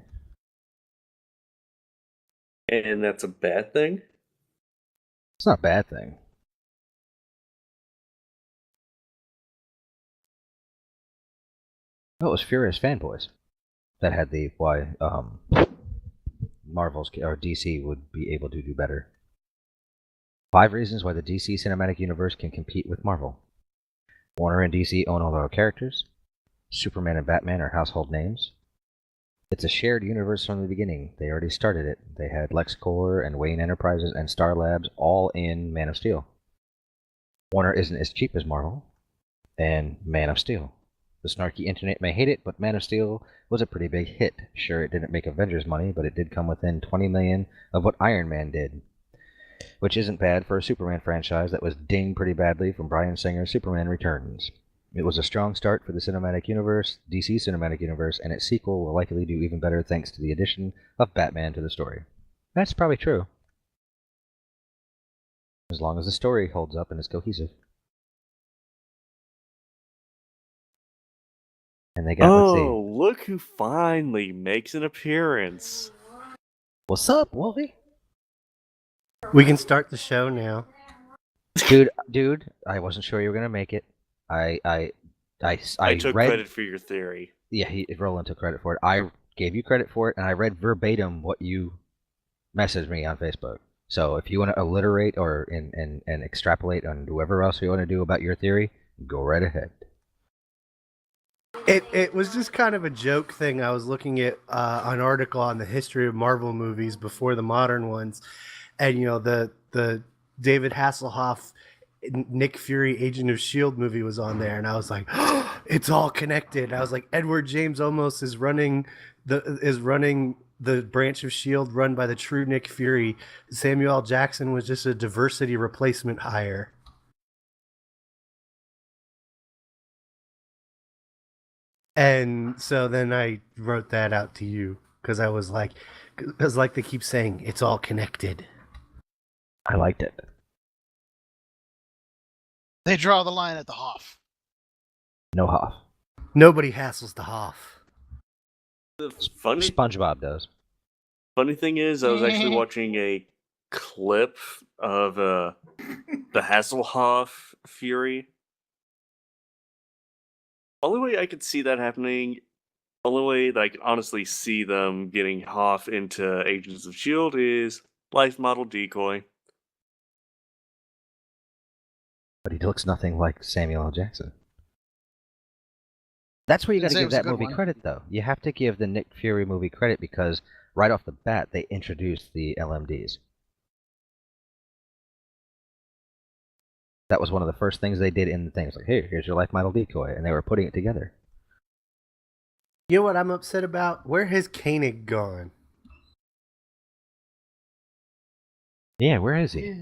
And that's a bad thing? It's not a bad thing. Oh, it was Furious Fanboys that had the why Marvel's or DC would be able to do better. 5 reasons why the DC Cinematic Universe can compete with Marvel. Warner and DC own all their characters. Superman and Batman are household names. It's a shared universe from the beginning. They already started it. They had LexCorp and Wayne Enterprises and Star Labs all in Man of Steel. Warner isn't as cheap as Marvel. And Man of Steel. The snarky internet may hate it, but Man of Steel was a pretty big hit. Sure, it didn't make Avengers money, but it did come within $20 million of what Iron Man did. Which isn't bad for a Superman franchise that was dinged pretty badly from Bryan Singer's Superman Returns. It was a strong start for the cinematic universe, DC Cinematic Universe, and its sequel will likely do even better thanks to the addition of Batman to the story. That's probably true. As long as the story holds up and is cohesive. And they got, let's see. Look who finally makes an appearance. What's up, Wolfie? We can start the show now. Dude, I wasn't sure you were gonna make it. I took read, credit for your theory. Yeah, Roland took credit for it. I gave you credit for it, and I read verbatim what you messaged me on Facebook. So if you want to alliterate or and extrapolate on whoever else you want to do about your theory, go right ahead. It was just kind of a joke thing. I was looking at an article on the history of Marvel movies before the modern ones, and the David Hasselhoff Nick Fury Agent of S.H.I.E.L.D. movie was on there, and I was like, oh, it's all connected. I was like, Edward James Olmos is running the branch of S.H.I.E.L.D. run by the true Nick Fury. Samuel L. Jackson was just a diversity replacement hire. And so then I wrote that out to you because I was like they keep saying, it's all connected. I liked it. They draw the line at the Hoff. No Hoff. Nobody hassles the Hoff. The funny SpongeBob does. thing is, I was actually watching a clip of the Hasselhoff Fury. Only way I could see that happening, only way that I can honestly see them getting Hoff into Agents of S.H.I.E.L.D. is life model decoy. But he looks nothing like Samuel L. Jackson. That's where you got Didn't to say it give was a that good movie one. credit, though. You have to give the Nick Fury movie credit because right off the bat they introduced the LMDs. That was one of the first things they did in the thing. It's like, hey, here's your life model decoy, and they were putting it together. You know what I'm upset about? Where has Koenig gone? Yeah, where is he? Yeah.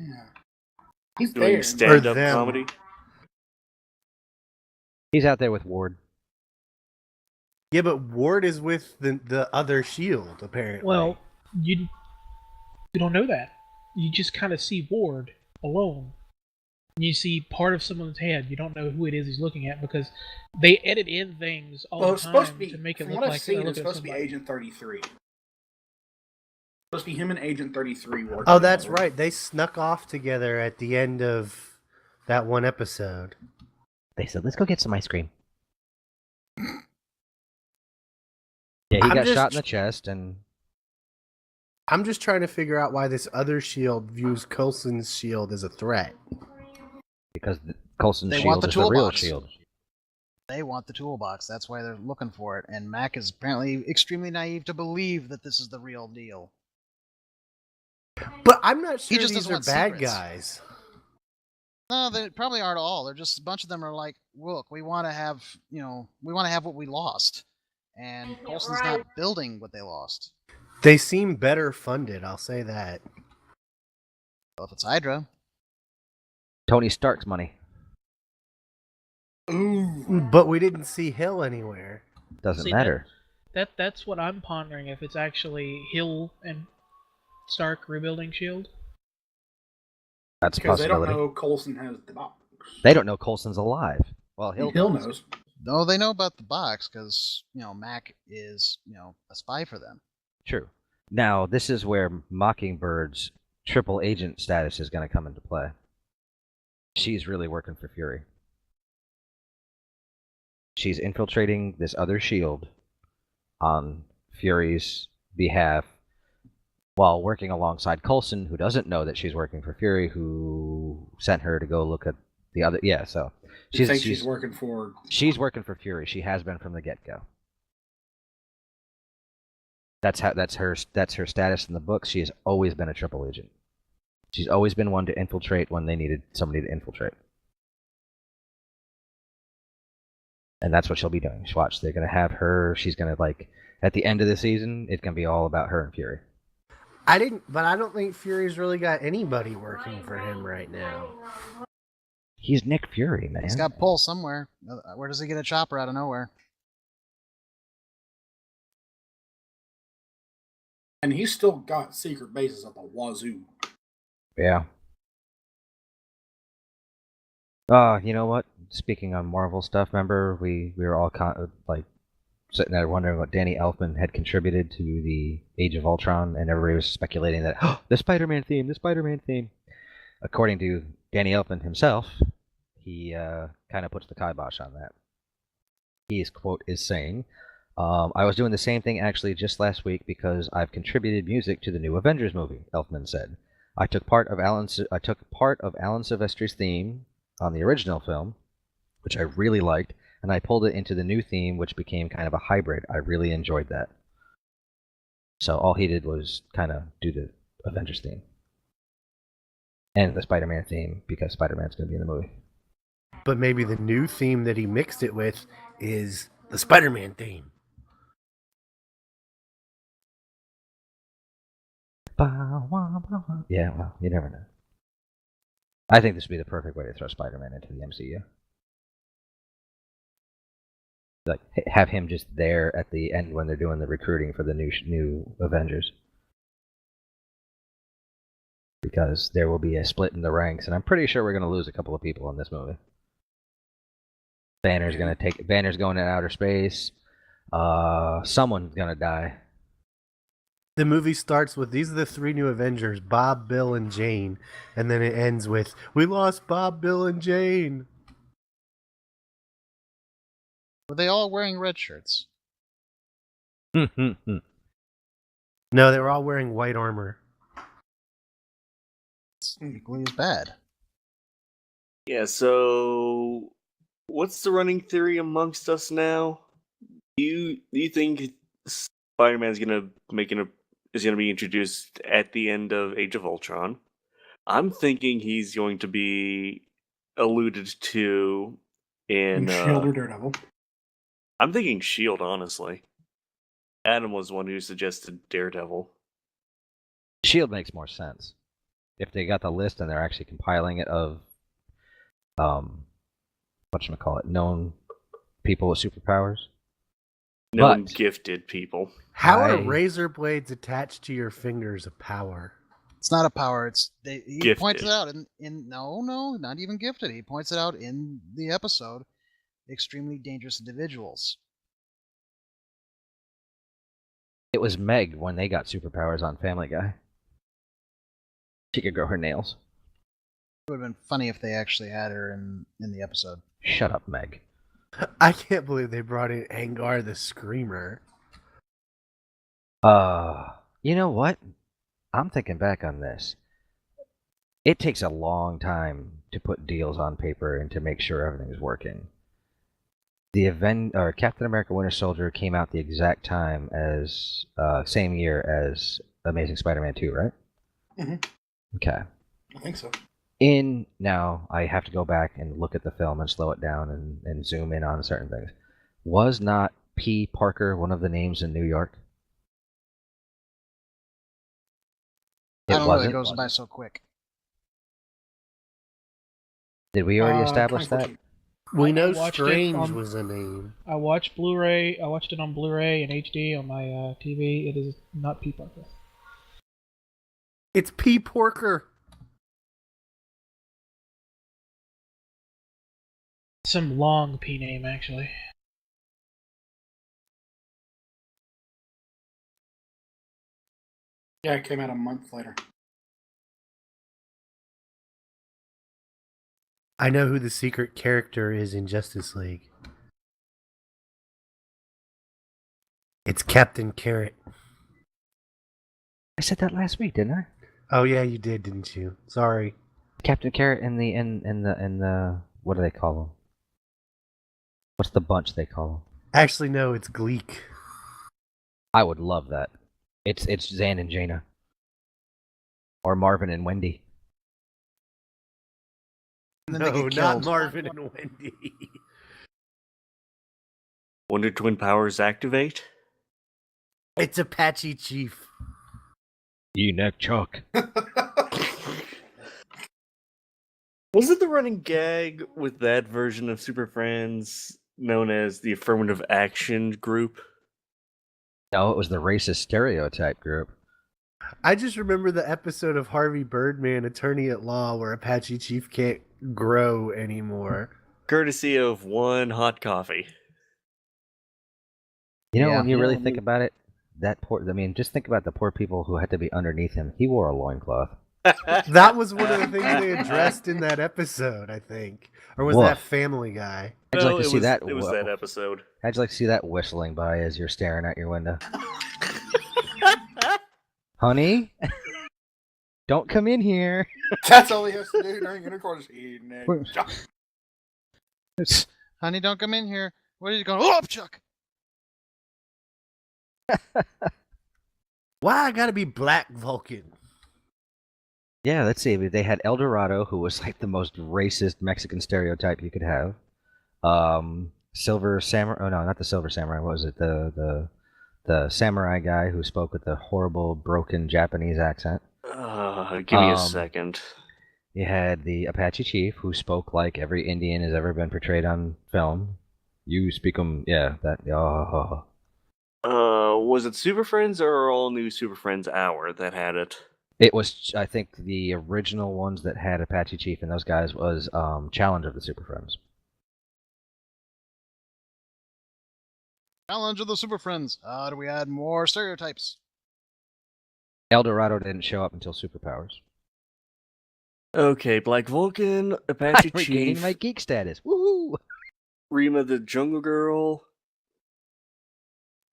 He's Doing there. stand-up them. comedy. He's out there with Ward. Yeah, but Ward is with the other Shield, apparently. Well, you don't know that. You just kind of see Ward alone. You see part of someone's head. You don't know who it is he's looking at because they edit in things all Well, the it's time supposed to be. to make it From look what I've like seen, they're it's looking at supposed to be somebody. Agent 33. It's supposed to be him and Agent 33 working. Oh, that's together. right. They snuck off together at the end of that one episode. They said, let's go get some ice cream. Yeah, he I'm got just- shot in the chest, and I'm just trying to figure out why this other Shield views Coulson's Shield as a threat. because Coulson's They want shield the is the real toolbox. shield. They want the toolbox. That's why they're looking for it. And Mac is apparently extremely naive to believe that this is the real deal. But I'm not sure just these doesn't are want bad secrets. guys. No, they probably aren't all. They're just a bunch of them are like, look, we want to have, we want to have what we lost, and Coulson's not building what they lost. They seem better funded, I'll say that. Well, if it's Hydra, Tony Stark's money. Ooh. But we didn't see Hill anywhere. Doesn't See, matter. That's what I'm pondering. If it's actually Hill and Stark rebuilding Shield. That's a Because they don't possibility. know Coulson has the box. They don't know Coulson's alive. Well, Hill knows. no, they know about the box because Mac is a spy for them. True. Now, this is where Mockingbird's triple agent status is going to come into play. She's really working for Fury. She's infiltrating this other shield on Fury's behalf while working alongside Coulson, who doesn't know that she's working for Fury, who sent her to go look at the other... Yeah, so... You think she's working for... She's working for Fury. She has been from the get-go. That's her status in the books. She has always been a triple agent. She's always been one to infiltrate when they needed somebody to infiltrate. And that's what she'll be doing. Watch, they're going to have her, she's going to, at the end of the season, it's going to be all about her and Fury. I don't think Fury's really got anybody working for him right now. He's Nick Fury, man. He's got pull somewhere. Where does he get a chopper out of nowhere? And he's still got secret bases at the wazoo. Yeah. You know what? Speaking on Marvel stuff, remember we were all sitting there wondering what Danny Elfman had contributed to the Age of Ultron, and everybody was speculating that the Spider-Man theme. According to Danny Elfman himself, he kind of puts the kibosh on that. His quote is saying, "I was doing the same thing actually just last week because I've contributed music to the new Avengers movie." Elfman said, "I took part of Alan Silvestri's theme on the original film, which I really liked, and I pulled it into the new theme, which became kind of a hybrid. I really enjoyed that." So all he did was kind of do the Avengers theme. And the Spider-Man theme, because Spider-Man's going to be in the movie. But maybe the new theme that he mixed it with is the Spider-Man theme. Yeah, well, you never know. I think this would be the perfect way to throw Spider-Man into the MCU. Have him just there at the end when they're doing the recruiting for the new Avengers. Because there will be a split in the ranks, and I'm pretty sure we're going to lose a couple of people in this movie. Banner's going to outer space. Someone's going to die. The movie starts with these are the three new Avengers: Bob, Bill, and Jane, and then it ends with we lost Bob, Bill, and Jane. Were they all wearing red shirts? No, they were all wearing white armor. It's equally as bad. Yeah, so what's the running theory amongst us now? Do you think Spider-Man's is gonna be introduced at the end of Age of Ultron? I'm thinking he's going to be alluded to in Shield or Daredevil. I'm thinking Shield, honestly. Adam was the one who suggested Daredevil. Shield makes more sense if they got the list and they're actually compiling it of whatchamacallit, known people with superpowers. Known But- gifted people. How are I- razor blades attached to your fingers a power? It's not a power. He Gifted. points it out in no, not even gifted. He points it out in the episode. Extremely dangerous individuals. It was Meg when they got superpowers on Family Guy. She could grow her nails. It would have been funny if they actually had her in the episode. Shut up, Meg. I can't believe they brought in Angar the Screamer. You know what? I'm thinking back on this. It takes a long time to put deals on paper and to make sure everything's working. Captain America Winter Soldier came out the exact time as same year as Amazing Spider-Man 2, right? Mhm. Okay. I think so. Now I have to go back and look at the film and slow it down and zoom in on certain things. Was not P. Parker one of the names in New York? I don't know. It wasn't? goes by so quick. Did we already establish that? 2014. We know watched it Strange on- was a name. I watched Blu-ray. I watched it on Blu-ray and HD on my TV. It is not P. Parker. It's P. Porker. Some long P name actually. Yeah, it came out a month later. I know who the secret character is in Justice League. It's Captain Carrot. I said that last week, didn't I? Oh yeah, you did, didn't you? Sorry. Captain Carrot in the what do they call them? What's the bunch they call them? Actually, no, it's Gleek. I would love that. It's Zan and Jaina, or Marvin and Wendy. And then they No, get not killed. Marvin and Wendy. Wonder Twin powers activate? It's Apache Chief. Neck Chuck. Was it the running gag with that version of Super Friends known as the Affirmative Action Group? No, it was the racist stereotype group. I just remember the episode of Harvey Birdman, Attorney at Law, where Apache Chief can't grow anymore. Courtesy of one hot coffee. You know, Yeah. when you really think about it, just think about the poor people who had to be underneath him. He wore a loincloth. That was one of the things they addressed in that episode, I think. Or was Woof. that Family Guy? How'd you like to see that? It was that episode. How'd you like to see that whistling by as you're staring out your window? Honey? Don't come in here. That's all he has to do during intercourse. Honey, don't come in here. What are you going? Oh, Chuck! Why I gotta be Black Vulcan? Yeah, let's see. They had El Dorado, who was like the most racist Mexican stereotype you could have. Silver Samurai. Oh no, not the Silver Samurai. What was it? The samurai guy who spoke with the horrible, broken Japanese accent. Give me a second. You had the Apache Chief, who spoke like every Indian has ever been portrayed on film. You speak them, yeah. That. Was it Super Friends or All New Super Friends Hour that had it? It was, I think, the original ones that had Apache Chief and those guys was Challenge of the Super Friends. Challenge of the Super Friends. How do we add more stereotypes? El Dorado didn't show up until Superpowers. Okay, Black Vulcan, I'm Apache regaining Chief, my geek status. Woohoo! Rima the Jungle Girl,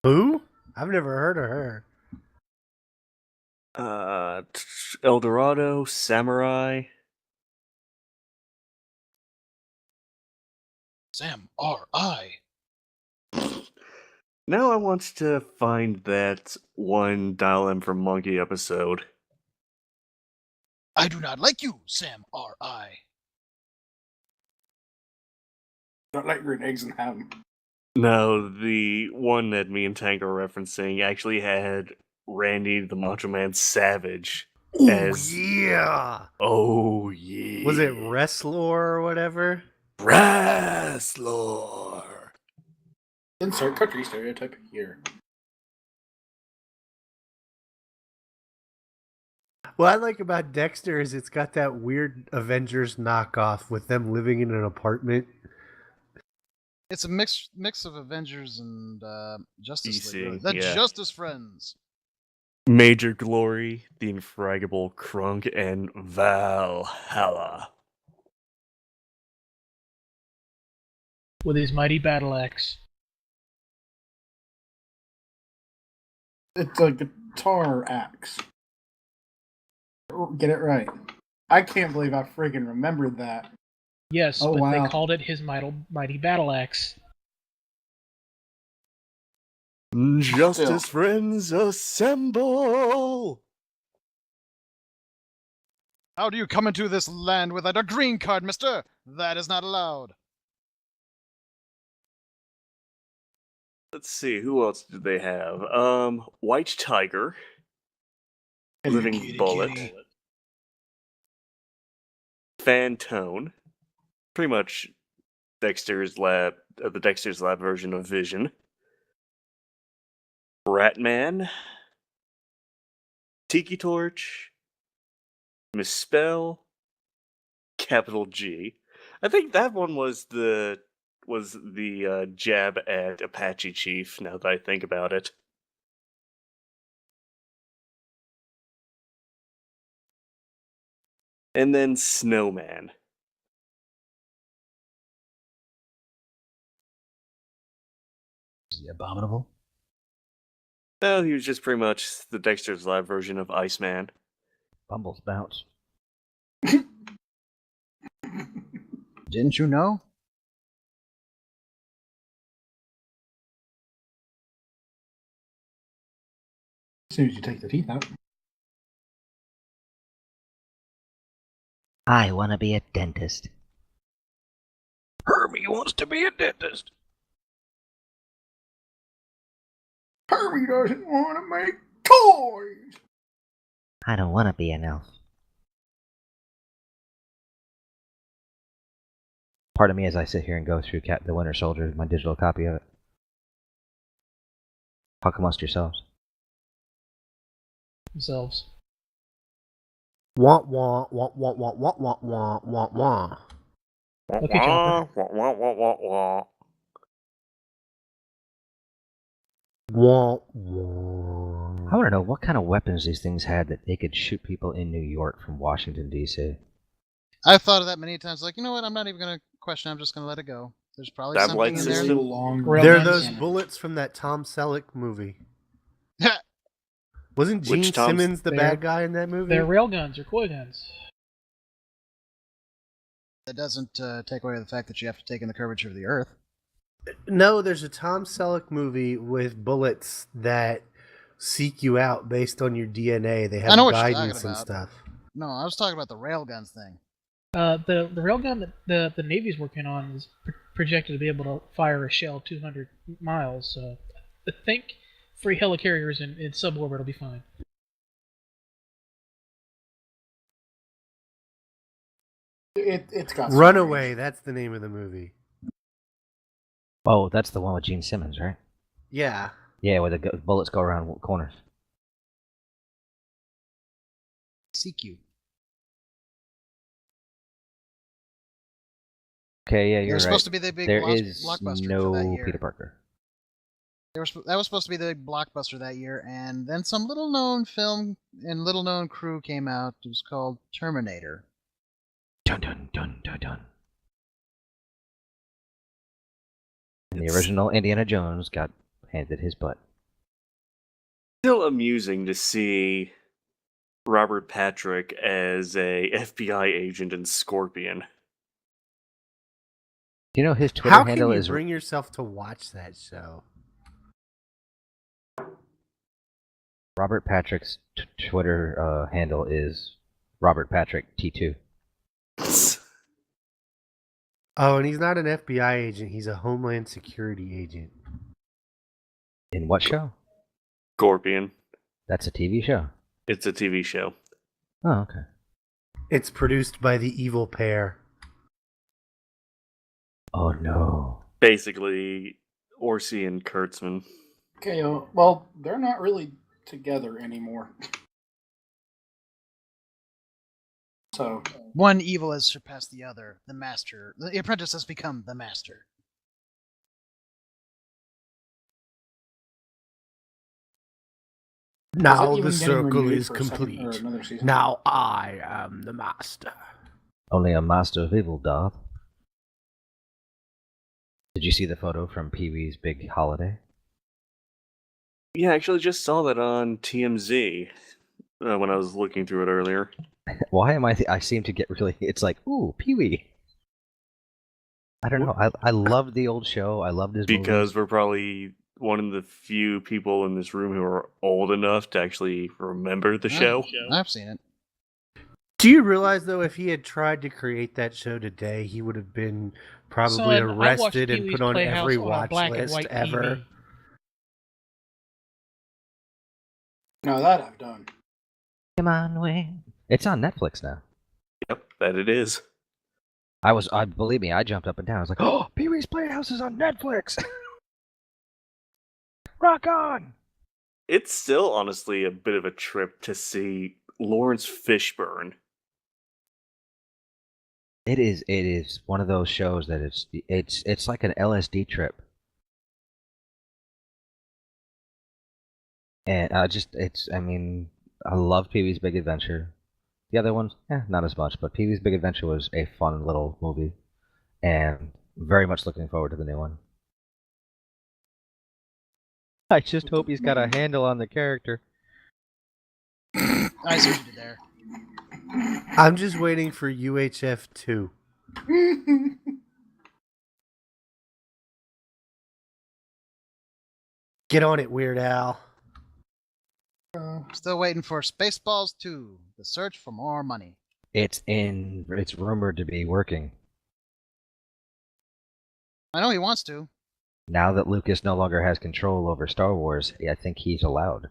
Who? I've never heard of her. El Dorado, Samurai. Sam R.I. Now I want to find that one Dial M for Monkey episode. I do not like you, Sam R.I. Don't like green eggs and ham. No, the one that me and Tank are referencing actually had Randy the Macho Man Savage Oh as. yeah. Oh yeah. Was it Wrestler or whatever? Wrestler? Insert country stereotype here. What I like about Dexter is it's got that weird Avengers knockoff with them living in an apartment. It's a mix of Avengers and Justice DC, League. Really. The yeah. Justice Friends. Major Glory, the Infraggable Krunk, and Valhalla. With his mighty battle axe. It's a guitar axe. Get it right. I can't believe I freaking remembered that. Yes, Oh, but wow. they called it his mighty battle axe. Justice Friends assemble! How do you come into this land without a green card, mister? That is not allowed. Let's see, who else did they have? White Tiger, And Living Kitty, Bullet, kitty. Fantone, pretty much Dexter's Lab, the Dexter's Lab version of Vision, Ratman, Tiki Torch, Misspell, Capital G. I think that one was the jab at Apache Chief. Now that I think about it, and then Snowman. Is he abominable? No, he was just pretty much the Dexter's Lab version of Iceman. Bumbles bounce. Didn't you know? as soon as you take the teeth out. I want to be a dentist. Hermie wants to be a dentist. Herbie doesn't want to make toys. I don't want to be an elf. Pardon me as I sit here and go through the Winter Soldier, my digital copy of it. Talk amongst yourselves. Themselves. Wah wah wah wah wah wah wah wah wah wah. Okay, Chopper. Wah wah. I want to know what kind of weapons these things had that they could shoot people in New York from Washington, D.C. I've thought of that many times. Like, you know what? I'm not even going to question. I'm just going to let it go. There's probably That something light in system? there. Long Rail They're guns. those bullets from that Tom Selleck movie. Wasn't Which Gene Tom's- Simmons the They're- bad guy in that movie? They're railguns or koi guns. That doesn't take away the fact that you have to take in the curvature of the Earth. No, there's a Tom Selleck movie with bullets that seek you out based on your DNA. They I have know what you're talking guidance and about. stuff. No, I was talking about the railguns thing. The railgun that the Navy's working on is projected to be able to fire a shell 200 miles. So I think free helicarriers in suborbit will be fine. It's got some Runaway, range. that's the name of the movie. Oh, that's the one with Gene Simmons, right? Yeah. Yeah, where the bullets go around corners. CQ. Okay, yeah, you're They're right. supposed to be the big There is blockbuster for that no year. Peter Parker. That was supposed to be the big blockbuster that year, and then some little-known film and little-known crew came out. It was called Terminator. Dun dun dun dun dun. And the original Indiana Jones got handed his butt. Still amusing to see Robert Patrick as a FBI agent in Scorpion. Do you know his Twitter How can handle you is bring yourself to watch that show? Robert Patrick's Twitter handle is Robert Patrick T2. Oh, and he's not an FBI agent. He's a Homeland Security agent. In what show? Scorpion. That's a TV show. It's a TV show. Oh, okay. It's produced by the evil pair. Oh no. Basically, Orsi and Kurtzman. Okay, well, they're not really together anymore. So, One evil has surpassed the other. The master. The apprentice has become the master. Now even the getting circle renewed is for a second- or complete. another season? Now I am the master. Only a master of evil doth. Did you see the photo from Pee-wee's big holiday? Yeah, I actually just saw that on TMZ when I was looking through it earlier. Why am I seem to get really... It's like, ooh, Pee-wee. I don't know. I loved the old show. I loved his Because movies. we're probably one of the few people in this room who are old enough to actually remember the show. I've seen it. Do you realize, though, if he had tried to create that show today, he would have been probably Son, I watched arrested and Pee-wee's put on Playhouse every on a watch black and list white ever? TV. No, that I've done. Come on, Wayne. It's on Netflix now. Yep, that it is. Believe me, I jumped up and down. I was like, oh, Pee-wee's Playhouse is on Netflix! Rock on! It's still honestly a bit of a trip to see Lawrence Fishburne. It is one of those shows that it's like an LSD trip. And I love Pee-wee's Big Adventure. The other ones, not as much, but Pee-wee's Big Adventure was a fun little movie. And very much looking forward to the new one. I just hope he's got a handle on the character. I see what you did there. I'm just waiting for UHF 2. Get on it, Weird Al. Still waiting for Spaceballs 2, The Search for More Money. It's rumored to be working. I know he wants to. Now that Lucas no longer has control over Star Wars, I think he's allowed.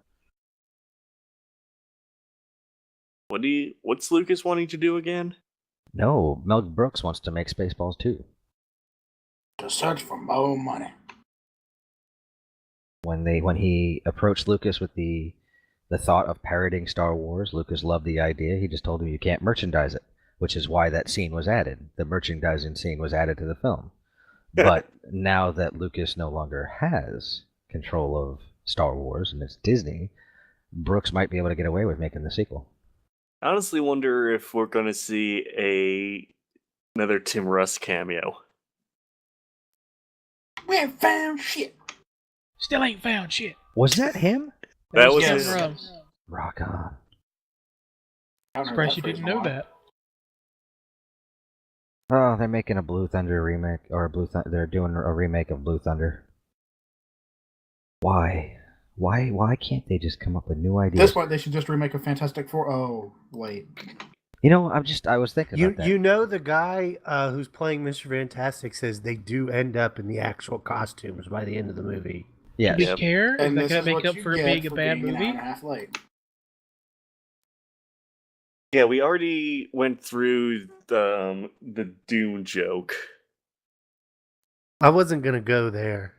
What's Lucas wanting to do again? No, Mel Brooks wants to make Spaceballs 2. To search for more money. When he approached Lucas with the thought of parroting Star Wars, Lucas loved the idea. He just told him you can't merchandise it, which is why that scene was added. The merchandising scene was added to the film. But now that Lucas no longer has control of Star Wars and it's Disney, Brooks might be able to get away with making the sequel. I honestly wonder if we're going to see another Tim Russ cameo. We ain't found shit. Still ain't found shit. Was that him? That was Tim his. Russ. Rock on. Surprised you didn't know that. Oh, they're making a Blue Thunder remake, or they're doing a remake of Blue Thunder. Why? Why can't they just come up with new ideas? That's why they should just remake a Fantastic Four. Oh, wait. You know, I was thinking about that. You know the guy who's playing Mr. Fantastic says they do end up in the actual costumes by the end of the movie. Yes. You didn't care? Is And that this going is to make what up you for get being a for bad being an hour movie? and a half late. Yeah, we already went through the Dune joke. I wasn't gonna go there.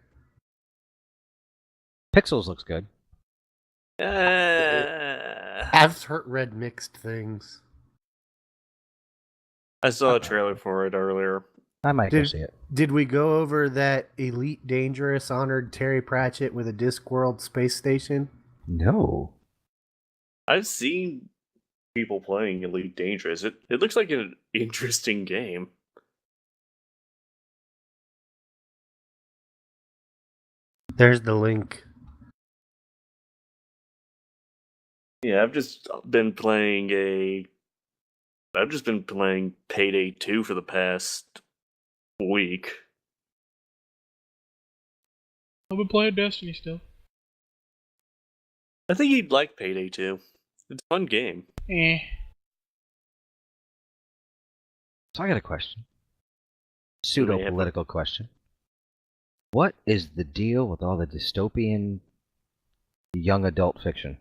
Pixels looks good. I've read mixed things. I saw a trailer for it earlier. I might go see it. Did we go over that Elite Dangerous honored Terry Pratchett with a Discworld space station? No. I've seen people playing Elite Dangerous. It looks like an interesting game. There's the link. Yeah, I've just been playing Payday 2 for the past week. I've been playing Destiny still. I think you'd like Payday 2. It's a fun game. Eh. So I got a question. You may have Pseudo-political question. What is the deal with all the dystopian young adult fiction?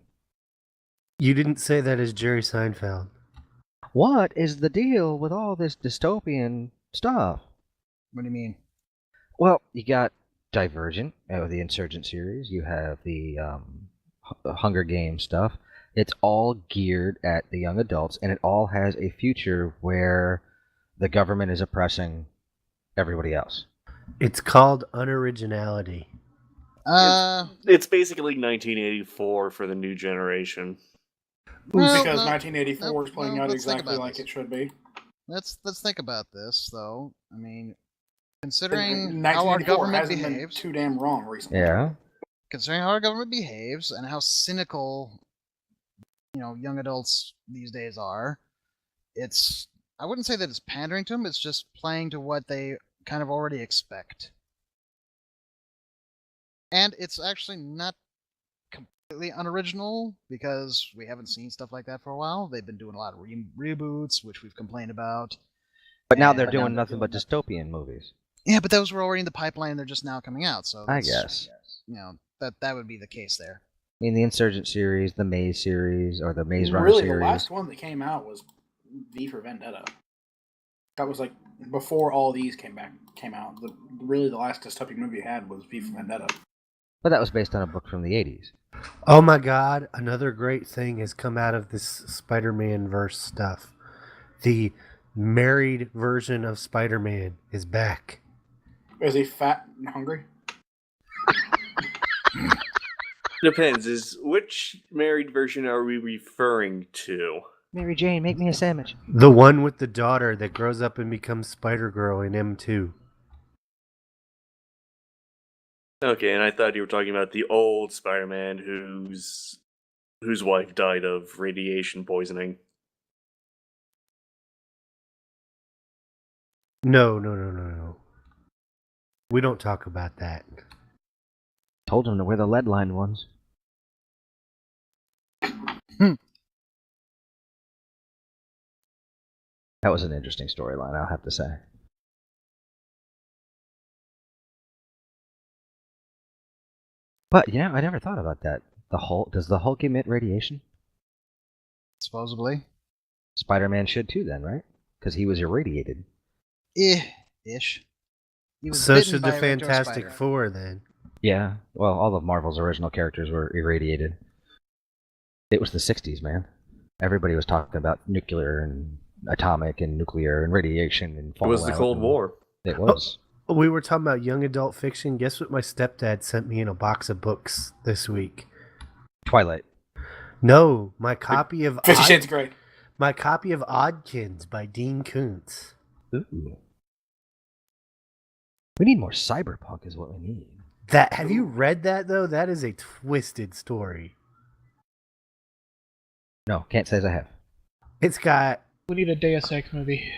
You didn't say that as Jerry Seinfeld. What is the deal with all this dystopian stuff? What do you mean? Well, you got Divergent, the Insurgent series. You have the Hunger Games stuff. It's all geared at the young adults, and it all has a future where the government is oppressing everybody else. It's called unoriginality. It's basically 1984 for the new generation. Well, Because no, 1984 is playing no, out let's think exactly about like this. it should be. Let's think about this though. I mean, considering 1984 how our government hasn't been behaves, too damn wrong recently. Yeah. considering how our government behaves and how cynical, young adults these days are, I wouldn't say that it's pandering to them. It's just playing to what they kind of already expect. And it's actually not completely unoriginal because we haven't seen stuff like that for a while. They've been doing a lot of reboots, which we've complained about. But now they're And- doing nothing but dystopian movies. Yeah, but those were already in the pipeline. They're just now coming out. So I that's- guess. that would be the case there. I mean, the Insurgent series, the Maze series, or the Maze Runner Really, series. the last one that came out was V for Vendetta. That was like before all these came out. The last dystopian movie you had was V for Vendetta. But that was based on a book from the 80s. Oh my god, another great thing has come out of this Spider-Man verse stuff. The married version of Spider-Man is back. Is he fat and hungry? Depends. Which married version are we referring to? Mary Jane, make me a sandwich. The one with the daughter that grows up and becomes Spider-Girl in M2. Okay, and I thought you were talking about the old Spider-Man whose wife died of radiation poisoning. No. We don't talk about that. Told him to wear the lead-lined ones. That was an interesting storyline, I'll have to say. But yeah, I never thought about that. Does the Hulk emit radiation? Supposedly. Spider-Man should too, then, right? Because he was irradiated. Ish. He was So bitten should by the a regular Fantastic spider. Four then. Yeah, well, all of Marvel's original characters were irradiated. It was the 60s, man. Everybody was talking about nuclear and atomic and nuclear and radiation and It was the fallout Cold and- War. It was. We were talking about young adult fiction. Guess what my stepdad sent me in a box of books this week? Twilight. No, my copy of 50 Shades of Grey. my copy of Oddkins by Dean Koontz. Ooh. We need more cyberpunk is what we need. That have you read that though? That is a twisted story. No, can't say as I have. It's got We need a Deus Ex movie.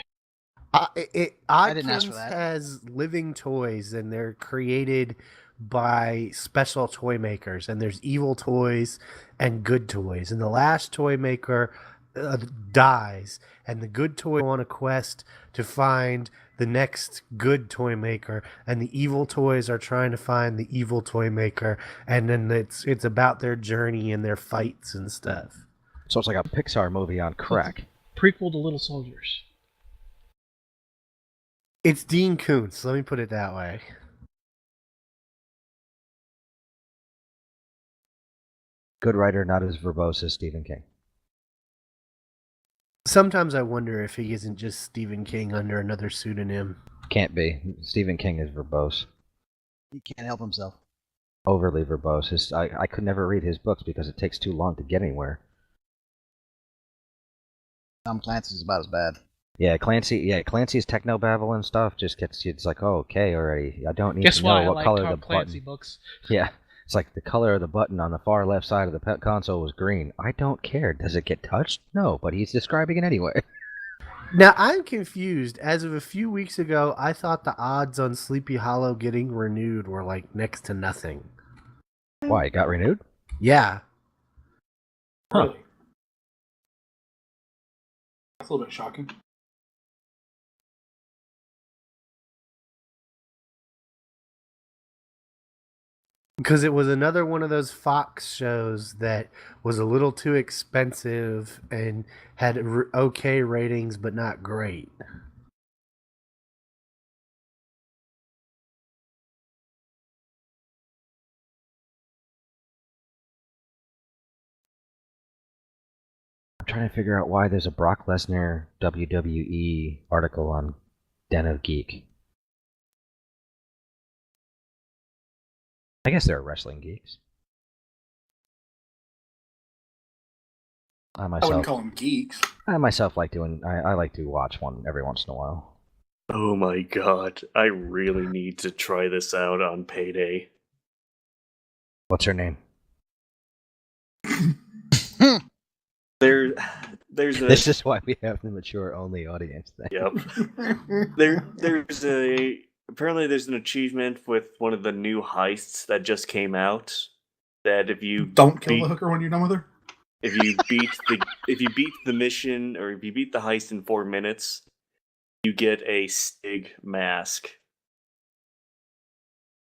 I didn't ask for Oddkins that. has living toys and they're created by special toy makers, and there's evil toys and good toys, and the last toy maker dies, and the good toy go on a quest to find the next good toy maker, and the evil toys are trying to find the evil toy maker, and then it's about their journey and their fights and stuff. So it's like a Pixar movie on crack. Prequel to Little Soldiers. It's Dean Koontz, let me put it that way. Good writer, not as verbose as Stephen King. Sometimes I wonder if he isn't just Stephen King under another pseudonym. Can't be. Stephen King is verbose. He can't help himself. Overly verbose. I could never read his books because it takes too long to get anywhere. Tom Clancy's about as bad. Yeah, Clancy's technobabble and stuff just gets you. It's like, oh, okay, already. I don't need Guess to why know I what like color Tom the Clancy button. books. Yeah, it's like the color of the button on the far left side of the pet console was green. I don't care. Does it get touched? No, but he's describing it anyway. Now, I'm confused. As of a few weeks ago, I thought the odds on Sleepy Hollow getting renewed were like next to nothing. Why? It got renewed? Yeah. Huh. Really? That's a little bit shocking. Because it was another one of those Fox shows that was a little too expensive and had okay ratings, but not great. I'm trying to figure out why there's a Brock Lesnar WWE article on Den of Geek. I guess there are wrestling geeks. I I wouldn't myself, call them geeks. I myself like doing. I like to watch one every once in a while. Oh my god, I really need to try this out on payday. What's her name? There's a This is why we have the mature only audience thing. yep. Apparently there's an achievement with one of the new heists that just came out. That if you Don't kill beat, the hooker when you're done with her. if you beat the mission or if you beat the heist in 4 minutes, you get a Stig mask.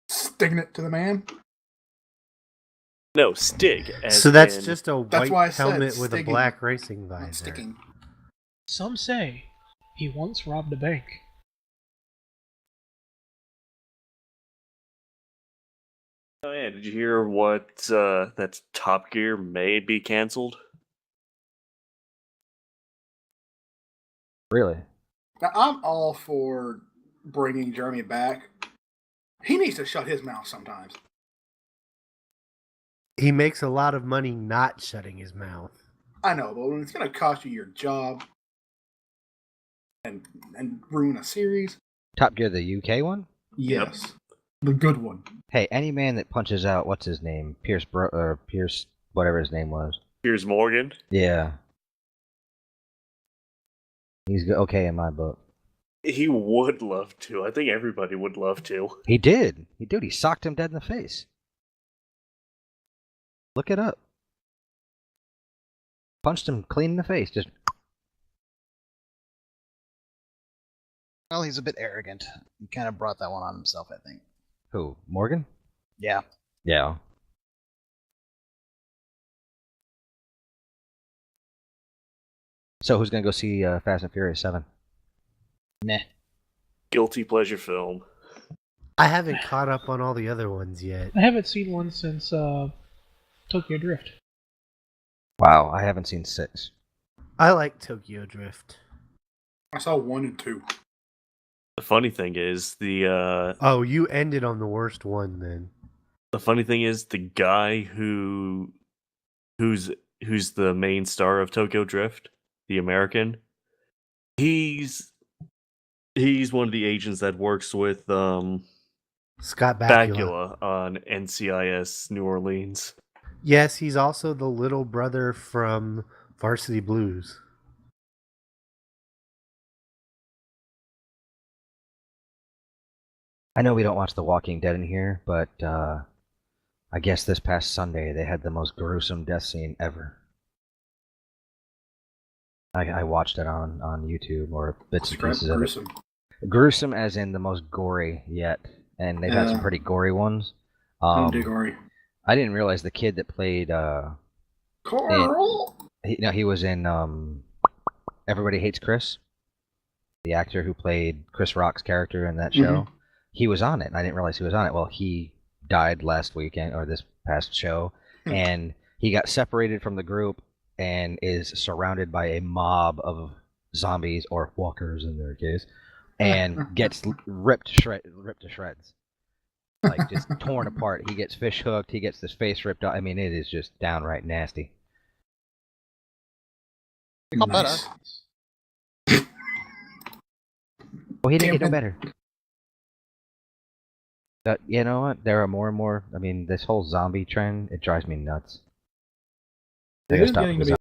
Sticking it to the man. No, Stig. As So that's in- just a That's white why I said helmet with a sticking, black racing Not visor. sticking. Some say he once robbed a bank. Oh yeah, did you hear what that Top Gear may be canceled? Really? Now I'm all for bringing Jeremy back. He needs to shut his mouth sometimes. He makes a lot of money not shutting his mouth. I know, but when it's going to cost you your job and ruin a series, Top Gear, the UK one? yes, the good one. Hey, any man that punches out what's his name, Pierce, whatever his name was. Piers Morgan. Yeah. He's okay in my book. He would love to. I think everybody would love to. He did. He socked him dead in the face. Look it up. Punched him clean in the face. Just Well, he's a bit arrogant. He kind of brought that one on himself, I think. who? Morgan? Yeah. Yeah. So who's gonna go see Fast and Furious 7? Meh. Guilty pleasure film. I haven't caught up on all the other ones yet. I haven't seen one since Tokyo Drift. Wow, I haven't seen 6. I like Tokyo Drift. I saw 1 and 2. The funny thing is the Oh, you ended on the worst one then. guy who's the main star of Tokyo Drift, the American. He's one of the agents that works with Scott Bakula. Bakula on NCIS New Orleans. Yes, he's also the little brother from Varsity Blues. I know we don't watch The Walking Dead in here, but I guess this past Sunday they had the most gruesome death scene ever. I watched it on YouTube or bits and Describe pieces of it. gruesome. Gruesome as in the most gory yet, and they've had some Yeah. pretty gory ones. Don't dig Ori. I didn't realize the kid that played Carl! he was in Everybody Hates Chris, the actor who played Chris Rock's character in that show. He was on it, and I didn't realize he was on it. Well, he died last weekend or this past show, and he got separated from the group, and is surrounded by a mob of zombies or walkers in their case, and gets ripped to shreds, like just torn apart. He gets fish hooked. He gets his face ripped off. I mean, it is just downright nasty. Not better. Oh, he didn't get no better. But you know what? There are more and more. I mean, this whole zombie trend, it drives me nuts. I It gotta is stop getting with to be